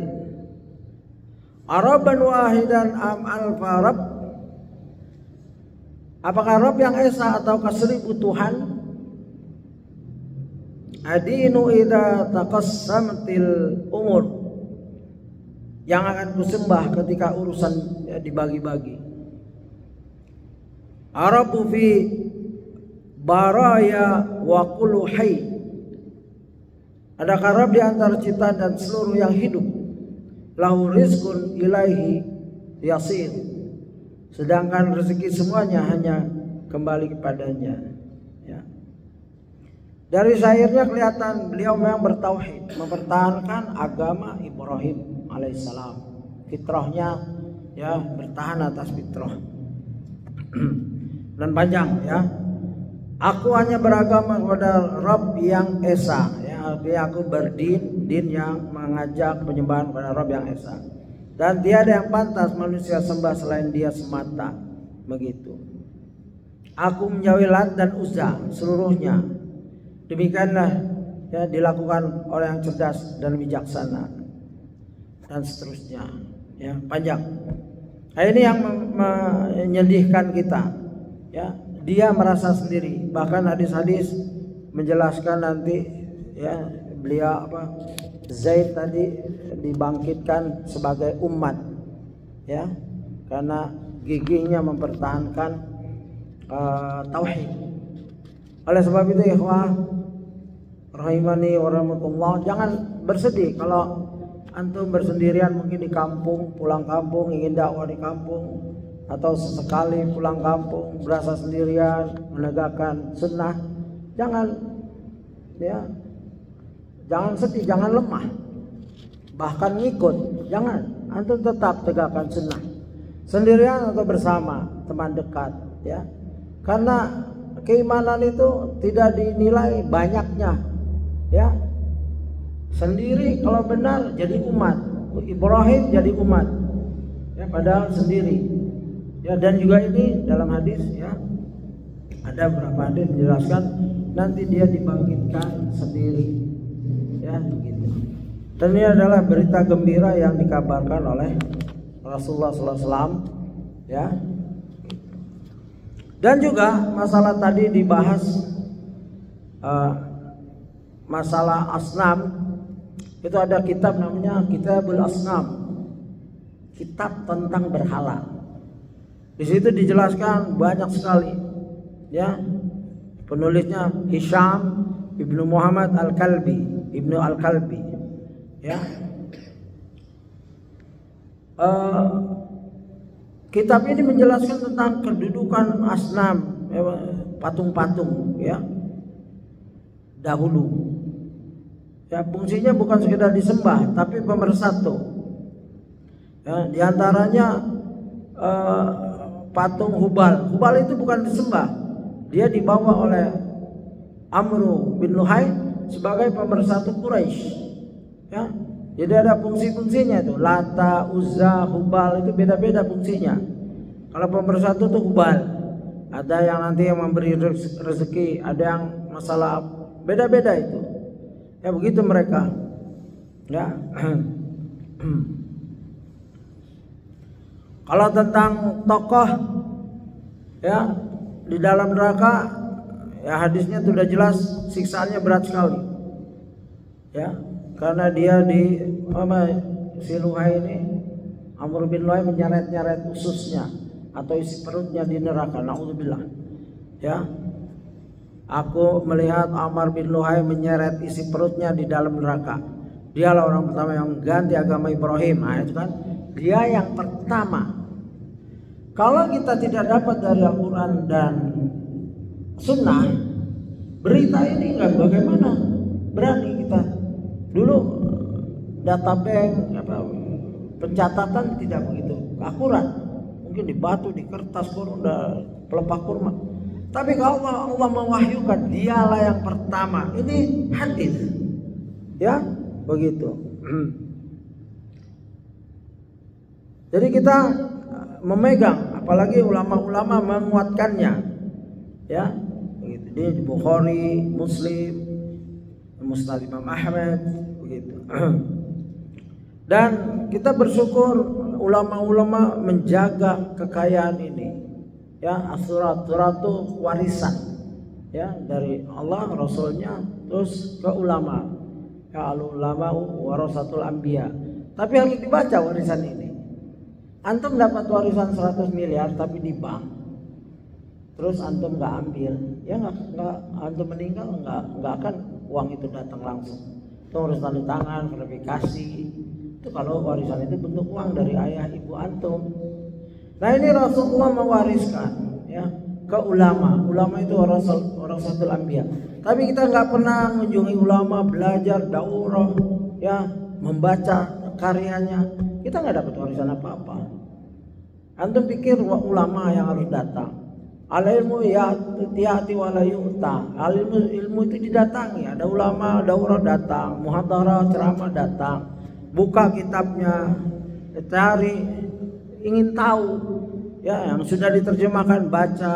Araban wahidan am alfa Rabb, apakah Rabb yang esa ataukah 1000 Tuhan? Adinu idza taqassamtil umur, yang akan kusembah ketika urusan, ya, dibagi-bagi. Arabu fi baraya wa kullu hayy, adakah Rabb di antara ciptaan dan seluruh yang hidup? Lahu rizqun ilaihi yasir, sedangkan rezeki semuanya hanya kembali kepadanya. Ya. Dari syairnya kelihatan beliau memang bertauhid, mempertahankan agama Ibrahim alaihissalam, fitrahnya, ya, bertahan atas fitrah. Dan panjang, ya, aku hanya beragama kepada Rabb yang esa, ya, artinya aku berdin, din yang mengajak penyembahan kepada Rabb yang esa, dan tiada yang pantas manusia sembah selain dia semata. Begitu. Aku menjauhi Lat dan Uzza seluruhnya. Demikianlah, ya, dilakukan oleh yang cerdas dan bijaksana, dan seterusnya, ya, panjang. Nah, ini yang menyedihkan kita, ya. Dia merasa sendiri. Bahkan hadis-hadis menjelaskan nanti, ya, beliau Zaid tadi dibangkitkan sebagai umat, ya, karena giginya mempertahankan tauhid. Oleh sebab itu, ikhwah rahimani wa rahmatullah, jangan bersedih kalau antum bersendirian mungkin di kampung, pulang kampung ingin dakwah di kampung, atau sesekali pulang kampung berasa sendirian menegakkan sunnah. Jangan, ya, jangan sedih, jangan lemah, bahkan ngikut. Jangan, antum tetap tegakkan sunnah sendirian atau bersama teman dekat, ya. Karena keimanan itu tidak dinilai banyaknya, ya. Sendiri kalau benar jadi umat, Ibrahim jadi umat, ya, padahal sendiri. Ya, dan juga ini dalam hadis, ya, ada beberapa hadis menjelaskan nanti dia dibangkitkan sendiri, ya, begitu. Dan ini adalah berita gembira yang dikabarkan oleh Rasulullah SAW, ya. Dan juga masalah tadi dibahas, masalah asnam, itu ada kitab namanya Kitabul Asnam, kitab tentang berhala. Di situ dijelaskan banyak sekali, ya. Penulisnya Hisham Ibnu Muhammad Al-Kalbi, Ibnu Al-Kalbi, ya. Kitab ini menjelaskan tentang kedudukan asnam, patung-patung, ya, dahulu. Ya, fungsinya bukan sekedar disembah, tapi pemersatu. Ya, diantaranya patung Hubal. Hubal itu bukan disembah, dia dibawa oleh Amru bin Luhai sebagai pemersatu Quraisy. Ya, jadi ada fungsi-fungsinya itu. Lata, Uzza, Hubal itu beda-beda fungsinya. Kalau pemersatu itu Hubal, ada yang nanti yang memberi rezeki, ada yang masalah, beda-beda itu. Ya, begitu mereka. Ya. Kalau tentang tokoh, ya, di dalam neraka, ya, hadisnya sudah jelas siksaannya berat sekali, ya, karena dia si Luhai ini, Amr bin Luhai menyeret-nyeret ususnya atau isi perutnya di neraka. Naudzubillah, ya. Aku melihat Amr bin Luhai menyeret isi perutnya di dalam neraka. Dialah orang pertama yang ganti agama Ibrahim. Nah, itu kan dia yang pertama. Kalau kita tidak dapat dari Al-Quran dan Sunnah, berita ini nggak bagaimana berani kita. Dulu data bank, pencatatan tidak begitu akurat, mungkin di batu, di kertas, udah pelepah kurma. Tapi kalau Allah mewahyukan, dialah yang pertama. Ini hadis, ya, begitu. Jadi kita memegang, apalagi ulama-ulama menguatkannya, ya, begitu. Di Bukhari, Muslim, Musnad Imam Ahmad, begitu. Dan kita bersyukur ulama-ulama menjaga kekayaan ini, ya. As-surat itu warisan, ya, dari Allah, Rasulnya, terus ke ulama. Ya, al-ulama warasatul anbiya. Tapi harus dibaca warisan ini. Antum dapat warisan 100 miliar tapi di bank, terus antum nggak ambil, ya nggak, antum meninggal nggak akan uang itu datang langsung. Itu harus tanda tangan, verifikasi. Itu kalau warisan itu bentuk uang dari ayah ibu antum. Nah, ini Rasulullah mewariskan, ya, ke ulama. Ulama itu warasatul anbiya. Tapi kita nggak pernah mengunjungi ulama, belajar daurah, ya, membaca karyanya. Kita nggak dapat warisan apa-apa. Antum pikir ulama yang harus datang? Al-ilmu ya'ti wa la yu'ta. Ilmu itu didatangi. Ada ulama daurah datang, muhadarah ceramah datang, buka kitabnya, cari, ingin tahu, ya, yang sudah diterjemahkan baca,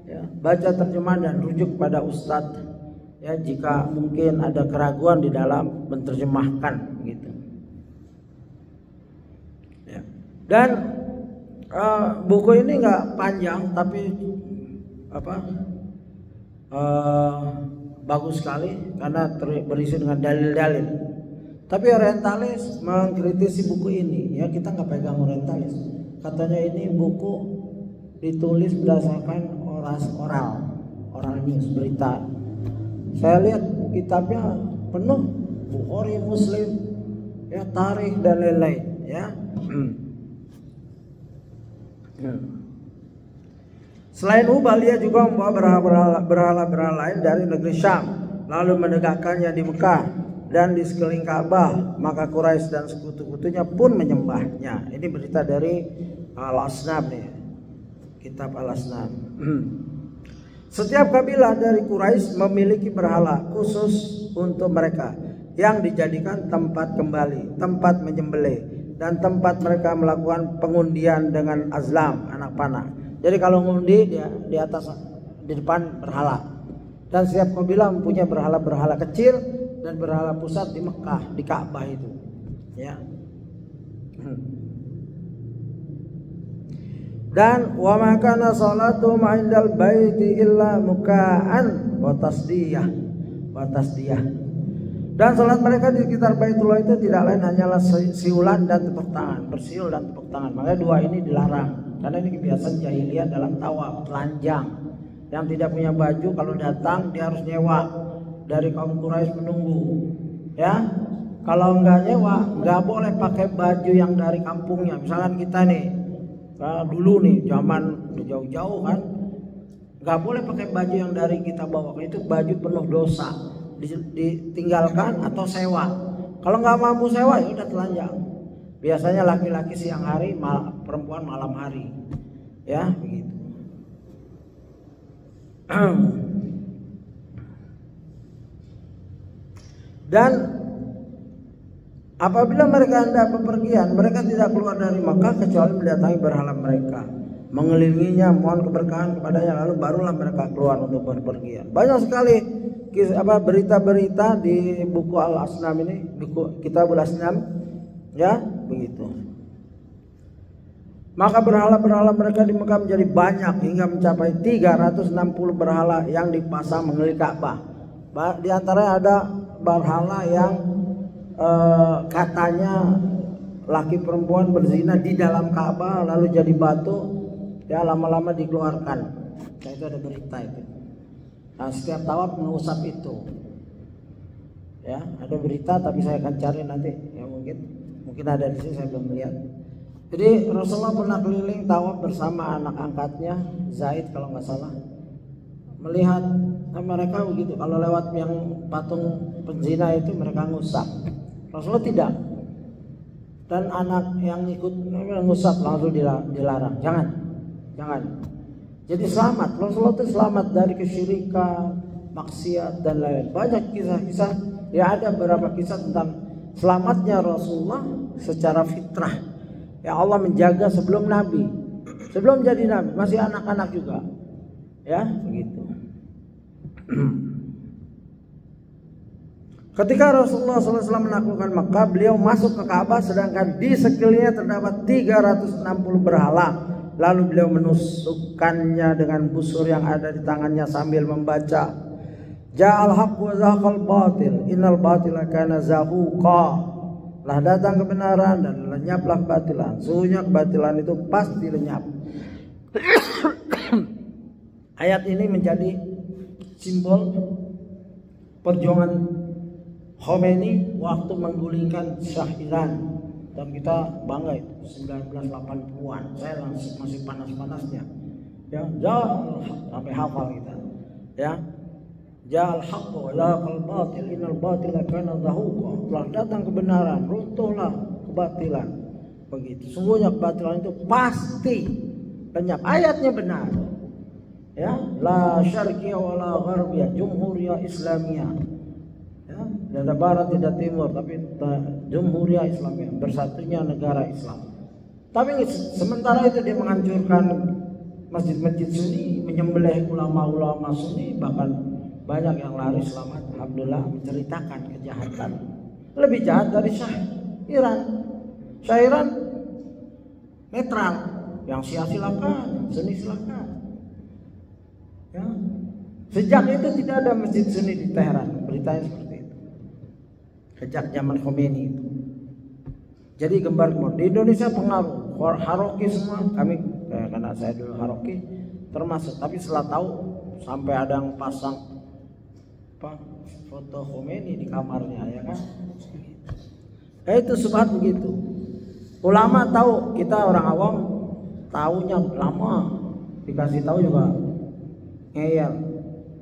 ya, baca terjemahan dan rujuk pada ustadz, ya, jika mungkin ada keraguan di dalam menerjemahkan, gitu. Dan Buku ini nggak panjang tapi bagus sekali karena berisi dengan dalil-dalil. Tapi orientalis mengkritisi buku ini, ya kita nggak pegang orientalis. Katanya ini buku ditulis berdasarkan oral news, berita. Saya lihat kitabnya penuh Bukhari, Muslim, ya tarikh dan lain-lain, ya. Selain Hubal, dia juga membawa berhala-berhala lain dari negeri Syam, lalu menegakkannya di Mekah dan di sekeliling Ka'bah. Maka Quraisy dan sekutu-sekutunya pun menyembahnya. Ini berita dari Al-Asnam nih, kitab Al-Asnam. Setiap kabilah dari Quraisy memiliki berhala khusus untuk mereka yang dijadikan tempat kembali, tempat menyembelih, dan tempat mereka melakukan pengundian dengan azlam, anak panah. Jadi kalau ngundi dia di atas, di depan berhala. Dan setiap kabilah mempunyai berhala-berhala kecil dan berhala pusat di Mekah, di Ka'bah itu. Ya. Dan wa ma kana salatuhum 'indal baiti illa muka'an wa tasdiyah. Dan salat mereka di sekitar Baitullah itu tidak lain hanyalah siulan dan tepuk tangan, bersiul dan tepuk tangan. Makanya dua ini dilarang karena ini kebiasaan jahiliyah dalam tawaf, telanjang. Yang tidak punya baju kalau datang dia harus nyewa dari kaum Quraisy menunggu. Ya. Kalau enggak nyewa, enggak boleh pakai baju yang dari kampungnya. Misalkan kita nih dulu nih zaman jauh-jauh kan, nggak boleh pakai baju yang dari kita bawa, itu baju penuh dosa, ditinggalkan atau sewa. Kalau nggak mampu sewa ya udah telanjang. Biasanya laki-laki siang hari, perempuan malam hari, ya begitu. Dan apabila mereka hendak bepergian, mereka tidak keluar dari Makkah kecuali mendatangi berhala mereka, mengelilinginya, mohon keberkahan kepadanya, lalu barulah mereka keluar untuk berpergian. Banyak sekali berita-berita di buku Al-Asnam ini, buku Kitabul Asnam, ya begitu. Maka berhala-berhala mereka di Mekah menjadi banyak hingga mencapai 360 berhala yang dipasang mengelilingi Ka'bah. Di antaranya ada berhala yang katanya laki perempuan berzina di dalam Ka'bah lalu jadi batu, ya lama-lama dikeluarkan. Nah, itu ada berita itu. Nah, setiap tawaf mengusap itu, ya ada berita tapi saya akan cari nanti, ya mungkin ada di sini, saya belum melihat. Jadi Rasulullah pernah keliling tawaf bersama anak angkatnya Zaid kalau nggak salah, melihat mereka begitu, kalau lewat yang patung penzina itu mereka ngusap. Rasulullah tidak, dan anak yang ikut ngusap langsung dilarang, jangan. Jadi selamat, Rasulullah itu selamat dari kesyirikan, maksiat dan lain. Banyak kisah-kisah, ya ada beberapa kisah tentang selamatnya Rasulullah secara fitrah. Ya Allah menjaga sebelum Nabi, sebelum jadi Nabi masih anak-anak juga, ya begitu. Ketika Rasulullah SAW menaklukkan Makkah, beliau masuk ke Ka'bah sedangkan di sekelilingnya terdapat 360 berhala. Lalu beliau menusukkannya dengan busur yang ada di tangannya sambil membaca, Ja'al haqq wa zahaqal batil, innal batila kana zahuqa. Telah datang kebenaran dan lenyaplah kebatilan. Sesungguhnya kebatilan itu pasti lenyap. Ayat ini menjadi simbol perjuangan Khomeini waktu menggulingkan Shah Iran, dan kita bangga itu 1980-an. Saya masih panas-panasnya, ya sampai hafal kita, ya. Ja'al haqq wa zahaqal batil, innal batila kana zahuqa. Telah datang kebenaran, runtuhlah kebatilan. Begitu. Sungguhnya kebatilan itu pasti lenyap. Ayatnya benar. Ya, la syarqiyah wa la gharbiyah, jumhuriyah islamiyah. Ya, tidak barat tidak timur, tapi jumhuriyah islamiyah, bersatunya negara Islam. Tapi sementara itu dia menghancurkan masjid-masjid Sunni, menyembelih ulama-ulama Sunni, bahkan banyak yang lari selamat, alhamdulillah, menceritakan kejahatan lebih jahat dari Syah Iran. Syah Iran netral, yang Syiah silakan, yang Sunni silakan. Ya. Sejak itu tidak ada masjid Sunni di Teheran, beritanya seperti itu. Sejak zaman Khomeini itu. Jadi gembar-gembor di Indonesia pengaruh Haroki semua, kami karena saya dulu Haroki termasuk, tapi setelah tahu sampai ada yang pasang foto Khomeini di kamarnya, ya kan? Itu subhat begitu. Ulama tahu, kita orang awam tahunya lama, dikasih tahu juga ngeyel,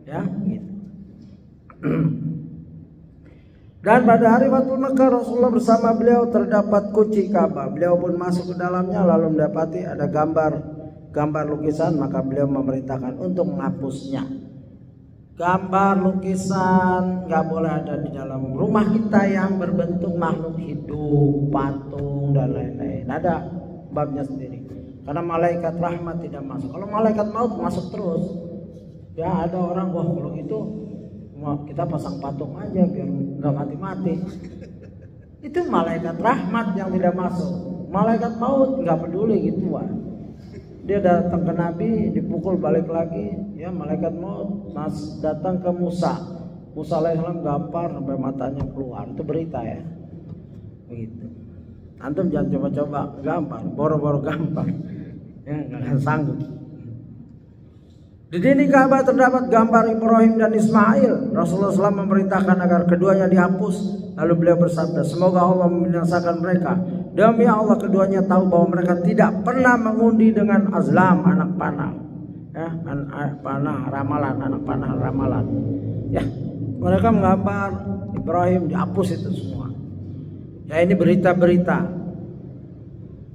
ya gitu. Dan pada hari Fathul Makkah Rasulullah bersama beliau terdapat kunci Ka'bah. Beliau pun masuk ke dalamnya lalu mendapati ada gambar lukisan, maka beliau memerintahkan untuk menghapusnya. Gambar lukisan nggak boleh ada di dalam rumah kita yang berbentuk makhluk hidup, patung dan lain-lain. Ada babnya sendiri. Karena malaikat rahmat tidak masuk. Kalau malaikat maut masuk terus. Ya ada orang, wah kalau gitu kita pasang patung aja biar nggak mati-mati. Itu malaikat rahmat yang tidak masuk. Malaikat maut nggak peduli gituan. Dia datang ke Nabi, dipukul balik lagi. Ya malaikat maut datang ke Musa. Musa alaihissalam gampar sampai matanya keluar. Itu berita ya. Begitu. Antum jangan coba-coba gampar, boro-boro gampar. Ya nggak akan sanggup. Di dinding Ka'bah terdapat gambar Ibrahim dan Ismail. Rasulullah SAW memerintahkan agar keduanya dihapus. Lalu beliau bersabda, semoga Allah membinasakan mereka. Demi Allah keduanya tahu bahwa mereka tidak pernah mengundi dengan azlam, anak panah. Ya, anak panah ramalan. Ya, mereka menggambar Ibrahim, dihapus itu semua. Ya ini berita-berita.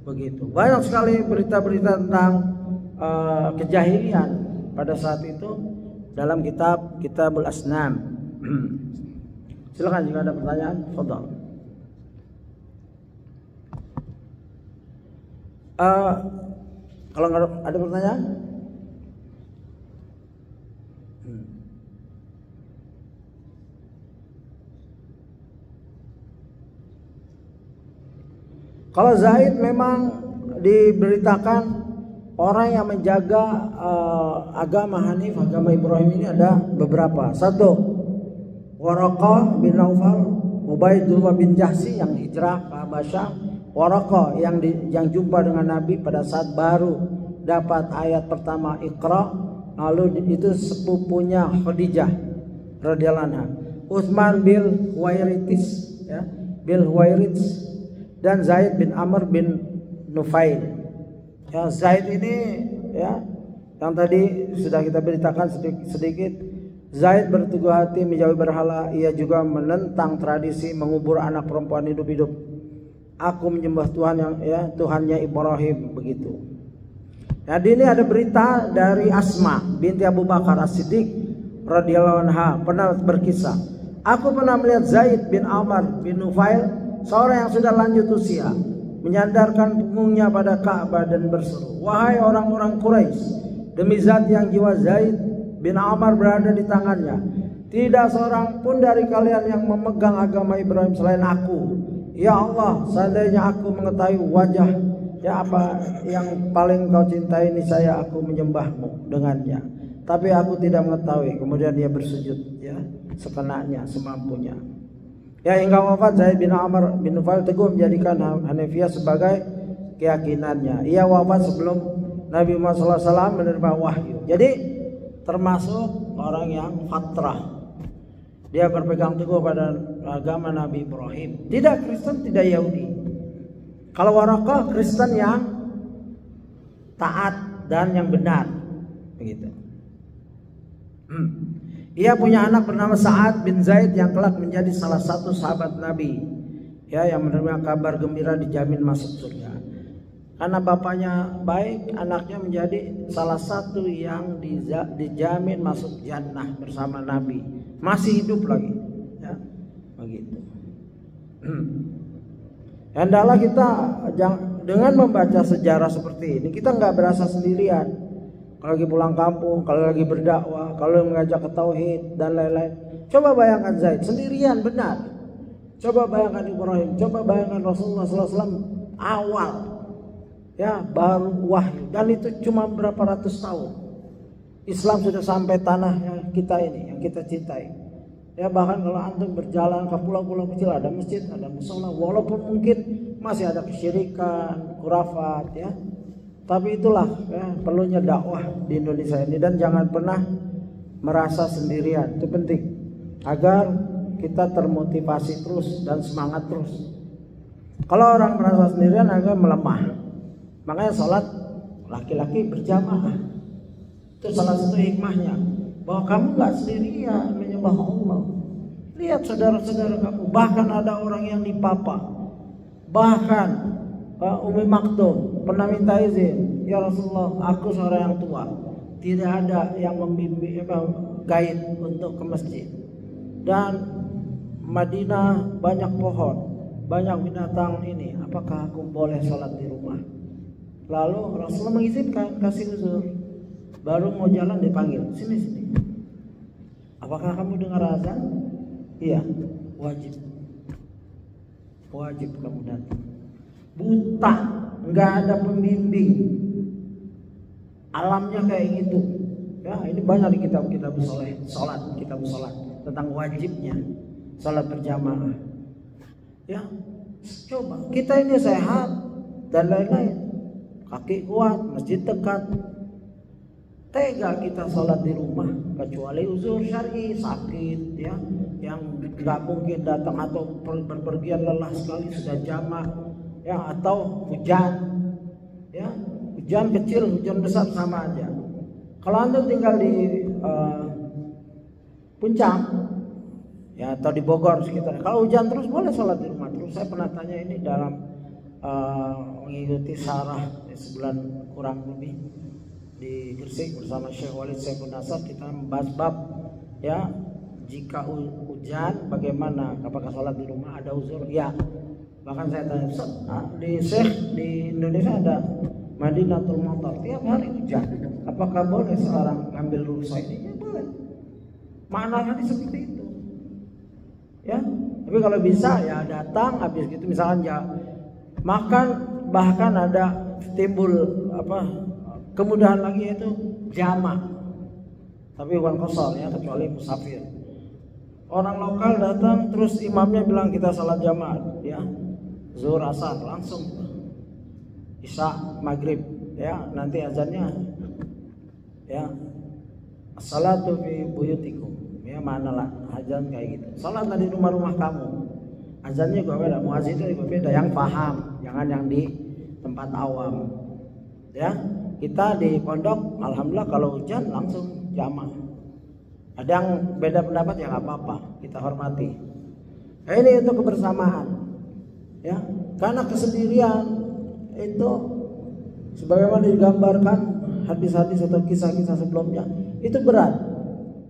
Begitu. Banyak sekali berita-berita tentang kejahilian pada saat itu dalam Kitabul Asnam. Silakan jika ada pertanyaan, fadhal. Kalau nggak ada pertanyaan, kalau Zaid memang diberitakan orang yang menjaga agama Hanif, agama Ibrahim ini ada beberapa. Satu, Waraqah bin Naufal, Ubaidullah bin Jahsi yang hijrah ke Habasyah. Waraqah yang jumpa dengan Nabi pada saat baru dapat ayat pertama Iqra, lalu itu sepupunya Khadijah radhiyallahu anha. Utsman bin Huwairits, ya, dan Zaid bin Amr bin Nufail. Ya, Zaid ini ya yang tadi sudah kita beritakan sedikit. Zaid berteguh hati menjauhi berhala. Ia juga menentang tradisi mengubur anak perempuan hidup-hidup. Aku menyembah Tuhan yang Tuhannya Ibrahim, begitu. Nah, ini ada berita dari Asma binti Abu Bakar As-Siddiq radhiyallahu anha pernah berkisah. Aku pernah melihat Zaid bin Amr bin Nufail, seorang yang sudah lanjut usia, menyandarkan punggungnya pada Ka'bah dan berseru, wahai orang-orang Quraisy, demi zat yang jiwa Zaid bin Amr berada di tangannya, tidak seorang pun dari kalian yang memegang agama Ibrahim selain aku. Ya Allah, seandainya aku mengetahui wajah ya apa yang paling kau cintai, niscaya aku menyembahmu dengannya. Tapi aku tidak mengetahui. Kemudian dia bersujud ya sekenanya, semampunya. Ya hingga wafat Zaid bin Amr bin Nufail teguh menjadikan Hanifiyah sebagai keyakinannya. Ia wafat sebelum Nabi Muhammad SAW menerima wahyu. Jadi termasuk orang yang fatrah. Dia berpegang teguh pada agama Nabi Ibrahim. Tidak Kristen, tidak Yahudi. Kalau Waraqah Kristen yang taat dan yang benar, begitu. Ia punya anak bernama Sa'ad bin Zaid yang kelak menjadi salah satu sahabat Nabi, ya, yang menerima kabar gembira dijamin masuk surga. Karena bapaknya baik, anaknya menjadi salah satu yang dijamin masuk jannah bersama Nabi, masih hidup lagi, ya, begitu. Hendaklah kita dengan membaca sejarah seperti ini, kita nggak berasa sendirian. Kalau lagi pulang kampung, kalau lagi berdakwah, kalau mengajak ke tauhid dan lain-lain. Coba bayangkan Zaid sendirian, benar. Coba bayangkan Ibrahim, coba bayangkan Rasulullah SAW awal. ya baru wahyu, dan itu cuma berapa ratus tahun Islam sudah sampai tanah yang kita ini, yang kita cintai. Ya bahkan kalau antum berjalan ke pulau-pulau kecil ada masjid, ada musola, walaupun mungkin masih ada kesyirikan, khurafat ya. Tapi itulah ya, perlunya dakwah di Indonesia ini, dan jangan pernah merasa sendirian. Itu penting agar kita termotivasi terus dan semangat terus. Kalau orang merasa sendirian agak melemah. Makanya sholat laki-laki berjamaah. Itu salah satu hikmahnya, bahwa kamu gak sendirian menyembah Allah. Lihat saudara-saudara kamu, bahkan ada orang yang dipapa. Bahkan Umi Maktum pernah minta izin, ya Rasulullah, aku seorang yang tua, tidak ada yang membimbing guide untuk ke masjid, dan Madinah banyak pohon, banyak binatang ini, apakah aku boleh sholat di rumah? Lalu Rasulullah mengizinkan, kasih uzur. Baru mau jalan dipanggil, sini. Apakah kamu dengar azan? Iya, wajib kamu datang. Buta, nggak ada pembimbing, alamnya kayak gitu. Ya, ini banyak di kitab-kitab sholat tentang wajibnya sholat berjamaah. Ya, coba kita ini sehat dan lain-lain, kaki kuat, masjid dekat, tega kita sholat di rumah, kecuali uzur syar'i, sakit ya, yang nggak mungkin datang, atau berpergian lelah sekali sudah jamak ya, atau hujan ya, hujan kecil, hujan besar sama aja. Kalau anda tinggal di Puncak ya, atau di Bogor sekitar, kalau hujan terus boleh sholat di rumah terus. Saya pernah tanya ini dalam mengikuti sarah sebulan kurang lebih di Gresik bersama Syekh Walid Saifun Nasar. Kita membahas bab ya, jika hujan bagaimana, apakah sholat di rumah ada uzur? Ya, bahkan saya tanya, di Syekh di Indonesia ada Madinatul Motor, tiap hari hujan, apakah boleh seorang ngambil rukhsah ini? Ya boleh, maknanya seperti itu ya. Tapi kalau bisa ya datang, habis gitu misalkan ya makan, bahkan ada timbul kemudahan lagi, yaitu jamak, tapi bukan qashar ya, kecuali musafir. Orang lokal datang terus imamnya bilang kita salat jamaah ya, zuhur asar langsung, isya maghrib ya, nanti azannya ya as-salatu fi buyutikum ya, mana lah azan kayak gitu. Salat di rumah-rumah kamu, azannya juga beda, muazzinnya juga beda, yang paham, jangan yang di tempat awam ya. Kita di pondok alhamdulillah kalau hujan langsung jamaah. Ada yang beda pendapat ya nggak apa-apa, kita hormati. Nah, ini untuk kebersamaan ya, karena kesendirian itu sebagaimana digambarkan hadis-hadis atau kisah-kisah sebelumnya itu berat.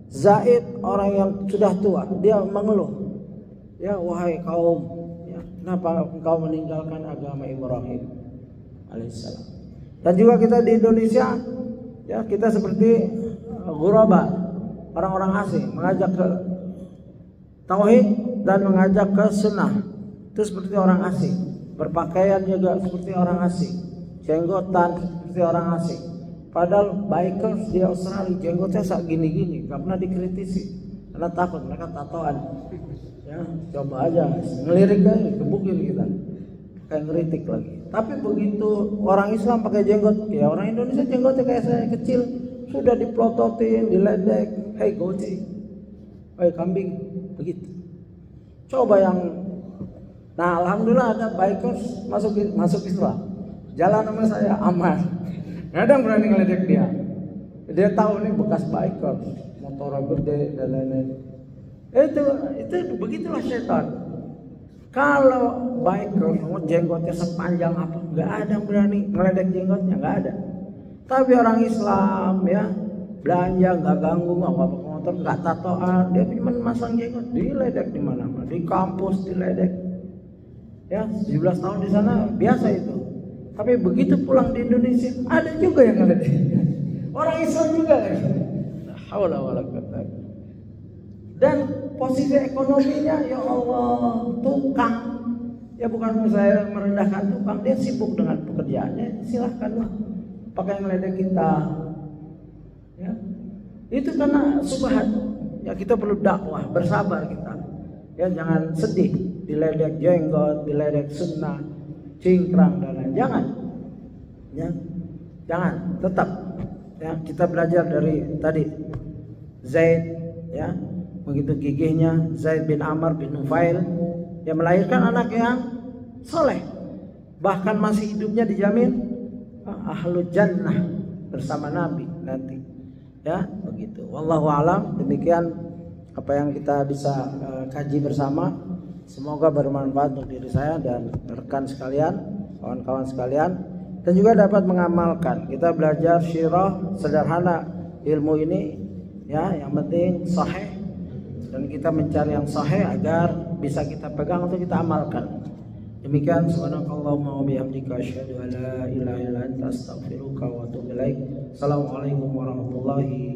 Zaid, orang yang sudah tua, dia mengeluh ya, wahai kaum ya, kenapa engkau meninggalkan agama Ibrahim alaihissalam. Dan juga kita di Indonesia ya, kita seperti ghuraba, orang-orang asing, mengajak ke tauhid dan mengajak ke sunnah itu seperti orang asing, berpakaian juga seperti orang asing, jenggotan seperti orang asing. Padahal bikers di Australia jenggotnya sak gini-gini, gak pernah dikritisi karena takut, mereka tatoan ya. Coba aja ngelirik aja, gebukin kita, kayak ngeritik lagi. Tapi begitu orang Islam pakai jenggot, ya orang Indonesia jenggotnya kayak saya kecil, sudah diplototin, diledek, hei goci, hei kambing, begitu. Coba yang, nah alhamdulillah ada bikers masuk Islam, jalan sama saya aman, nggak ada yang berani ngeledek dia. Dia tahu nih bekas bikers, motornya gede dan lain-lain. Itu begitulah setan. Kalau bikers jenggotnya sepanjang apa, nggak ada yang berani ngeledek jenggotnya, nggak ada. Tapi orang Islam ya, belanja nggak ganggu, nggak apa-apa motor, nggak tatoan, dia cuma masang jenggot, diledek di mana-mana, di kampus diledek. Ya 17 tahun di sana biasa itu. Tapi begitu pulang di Indonesia ada juga yang ngeledek. Orang Islam juga lagi. Haula wala quwwata. Dan posisi ekonominya ya Allah, tukang Ya bukan saya merendahkan tukang, dia sibuk dengan pekerjaannya, silahkanlah pakai ngeledek kita. Ya, itu karena subhat. Ya kita perlu dakwah, bersabar kita. Ya jangan sedih, diledek jenggot, diledek sunnah, cingkrang dan lain. Jangan. Ya, jangan. Tetap. Ya kita belajar dari tadi Zaid, ya begitu gigihnya Zaid bin Amr bin Nufail. Dia melahirkan anak yang soleh, bahkan masih hidupnya dijamin ahlul jannah bersama Nabi nanti, ya begitu. Wallahu alam, demikian apa yang kita bisa kaji bersama. Semoga bermanfaat untuk diri saya dan rekan sekalian, kawan-kawan sekalian, dan juga dapat mengamalkan. Kita belajar syirah sederhana ilmu ini, ya yang penting sahih, dan kita mencari yang sahih agar bisa kita pegang untuk kita amalkan. Demikian, subhanakallahumma wa bihamdika asyhadu an la ilaha illa anta astaghfiruka wa atubu ilaik. Assalamualaikum warahmatullahi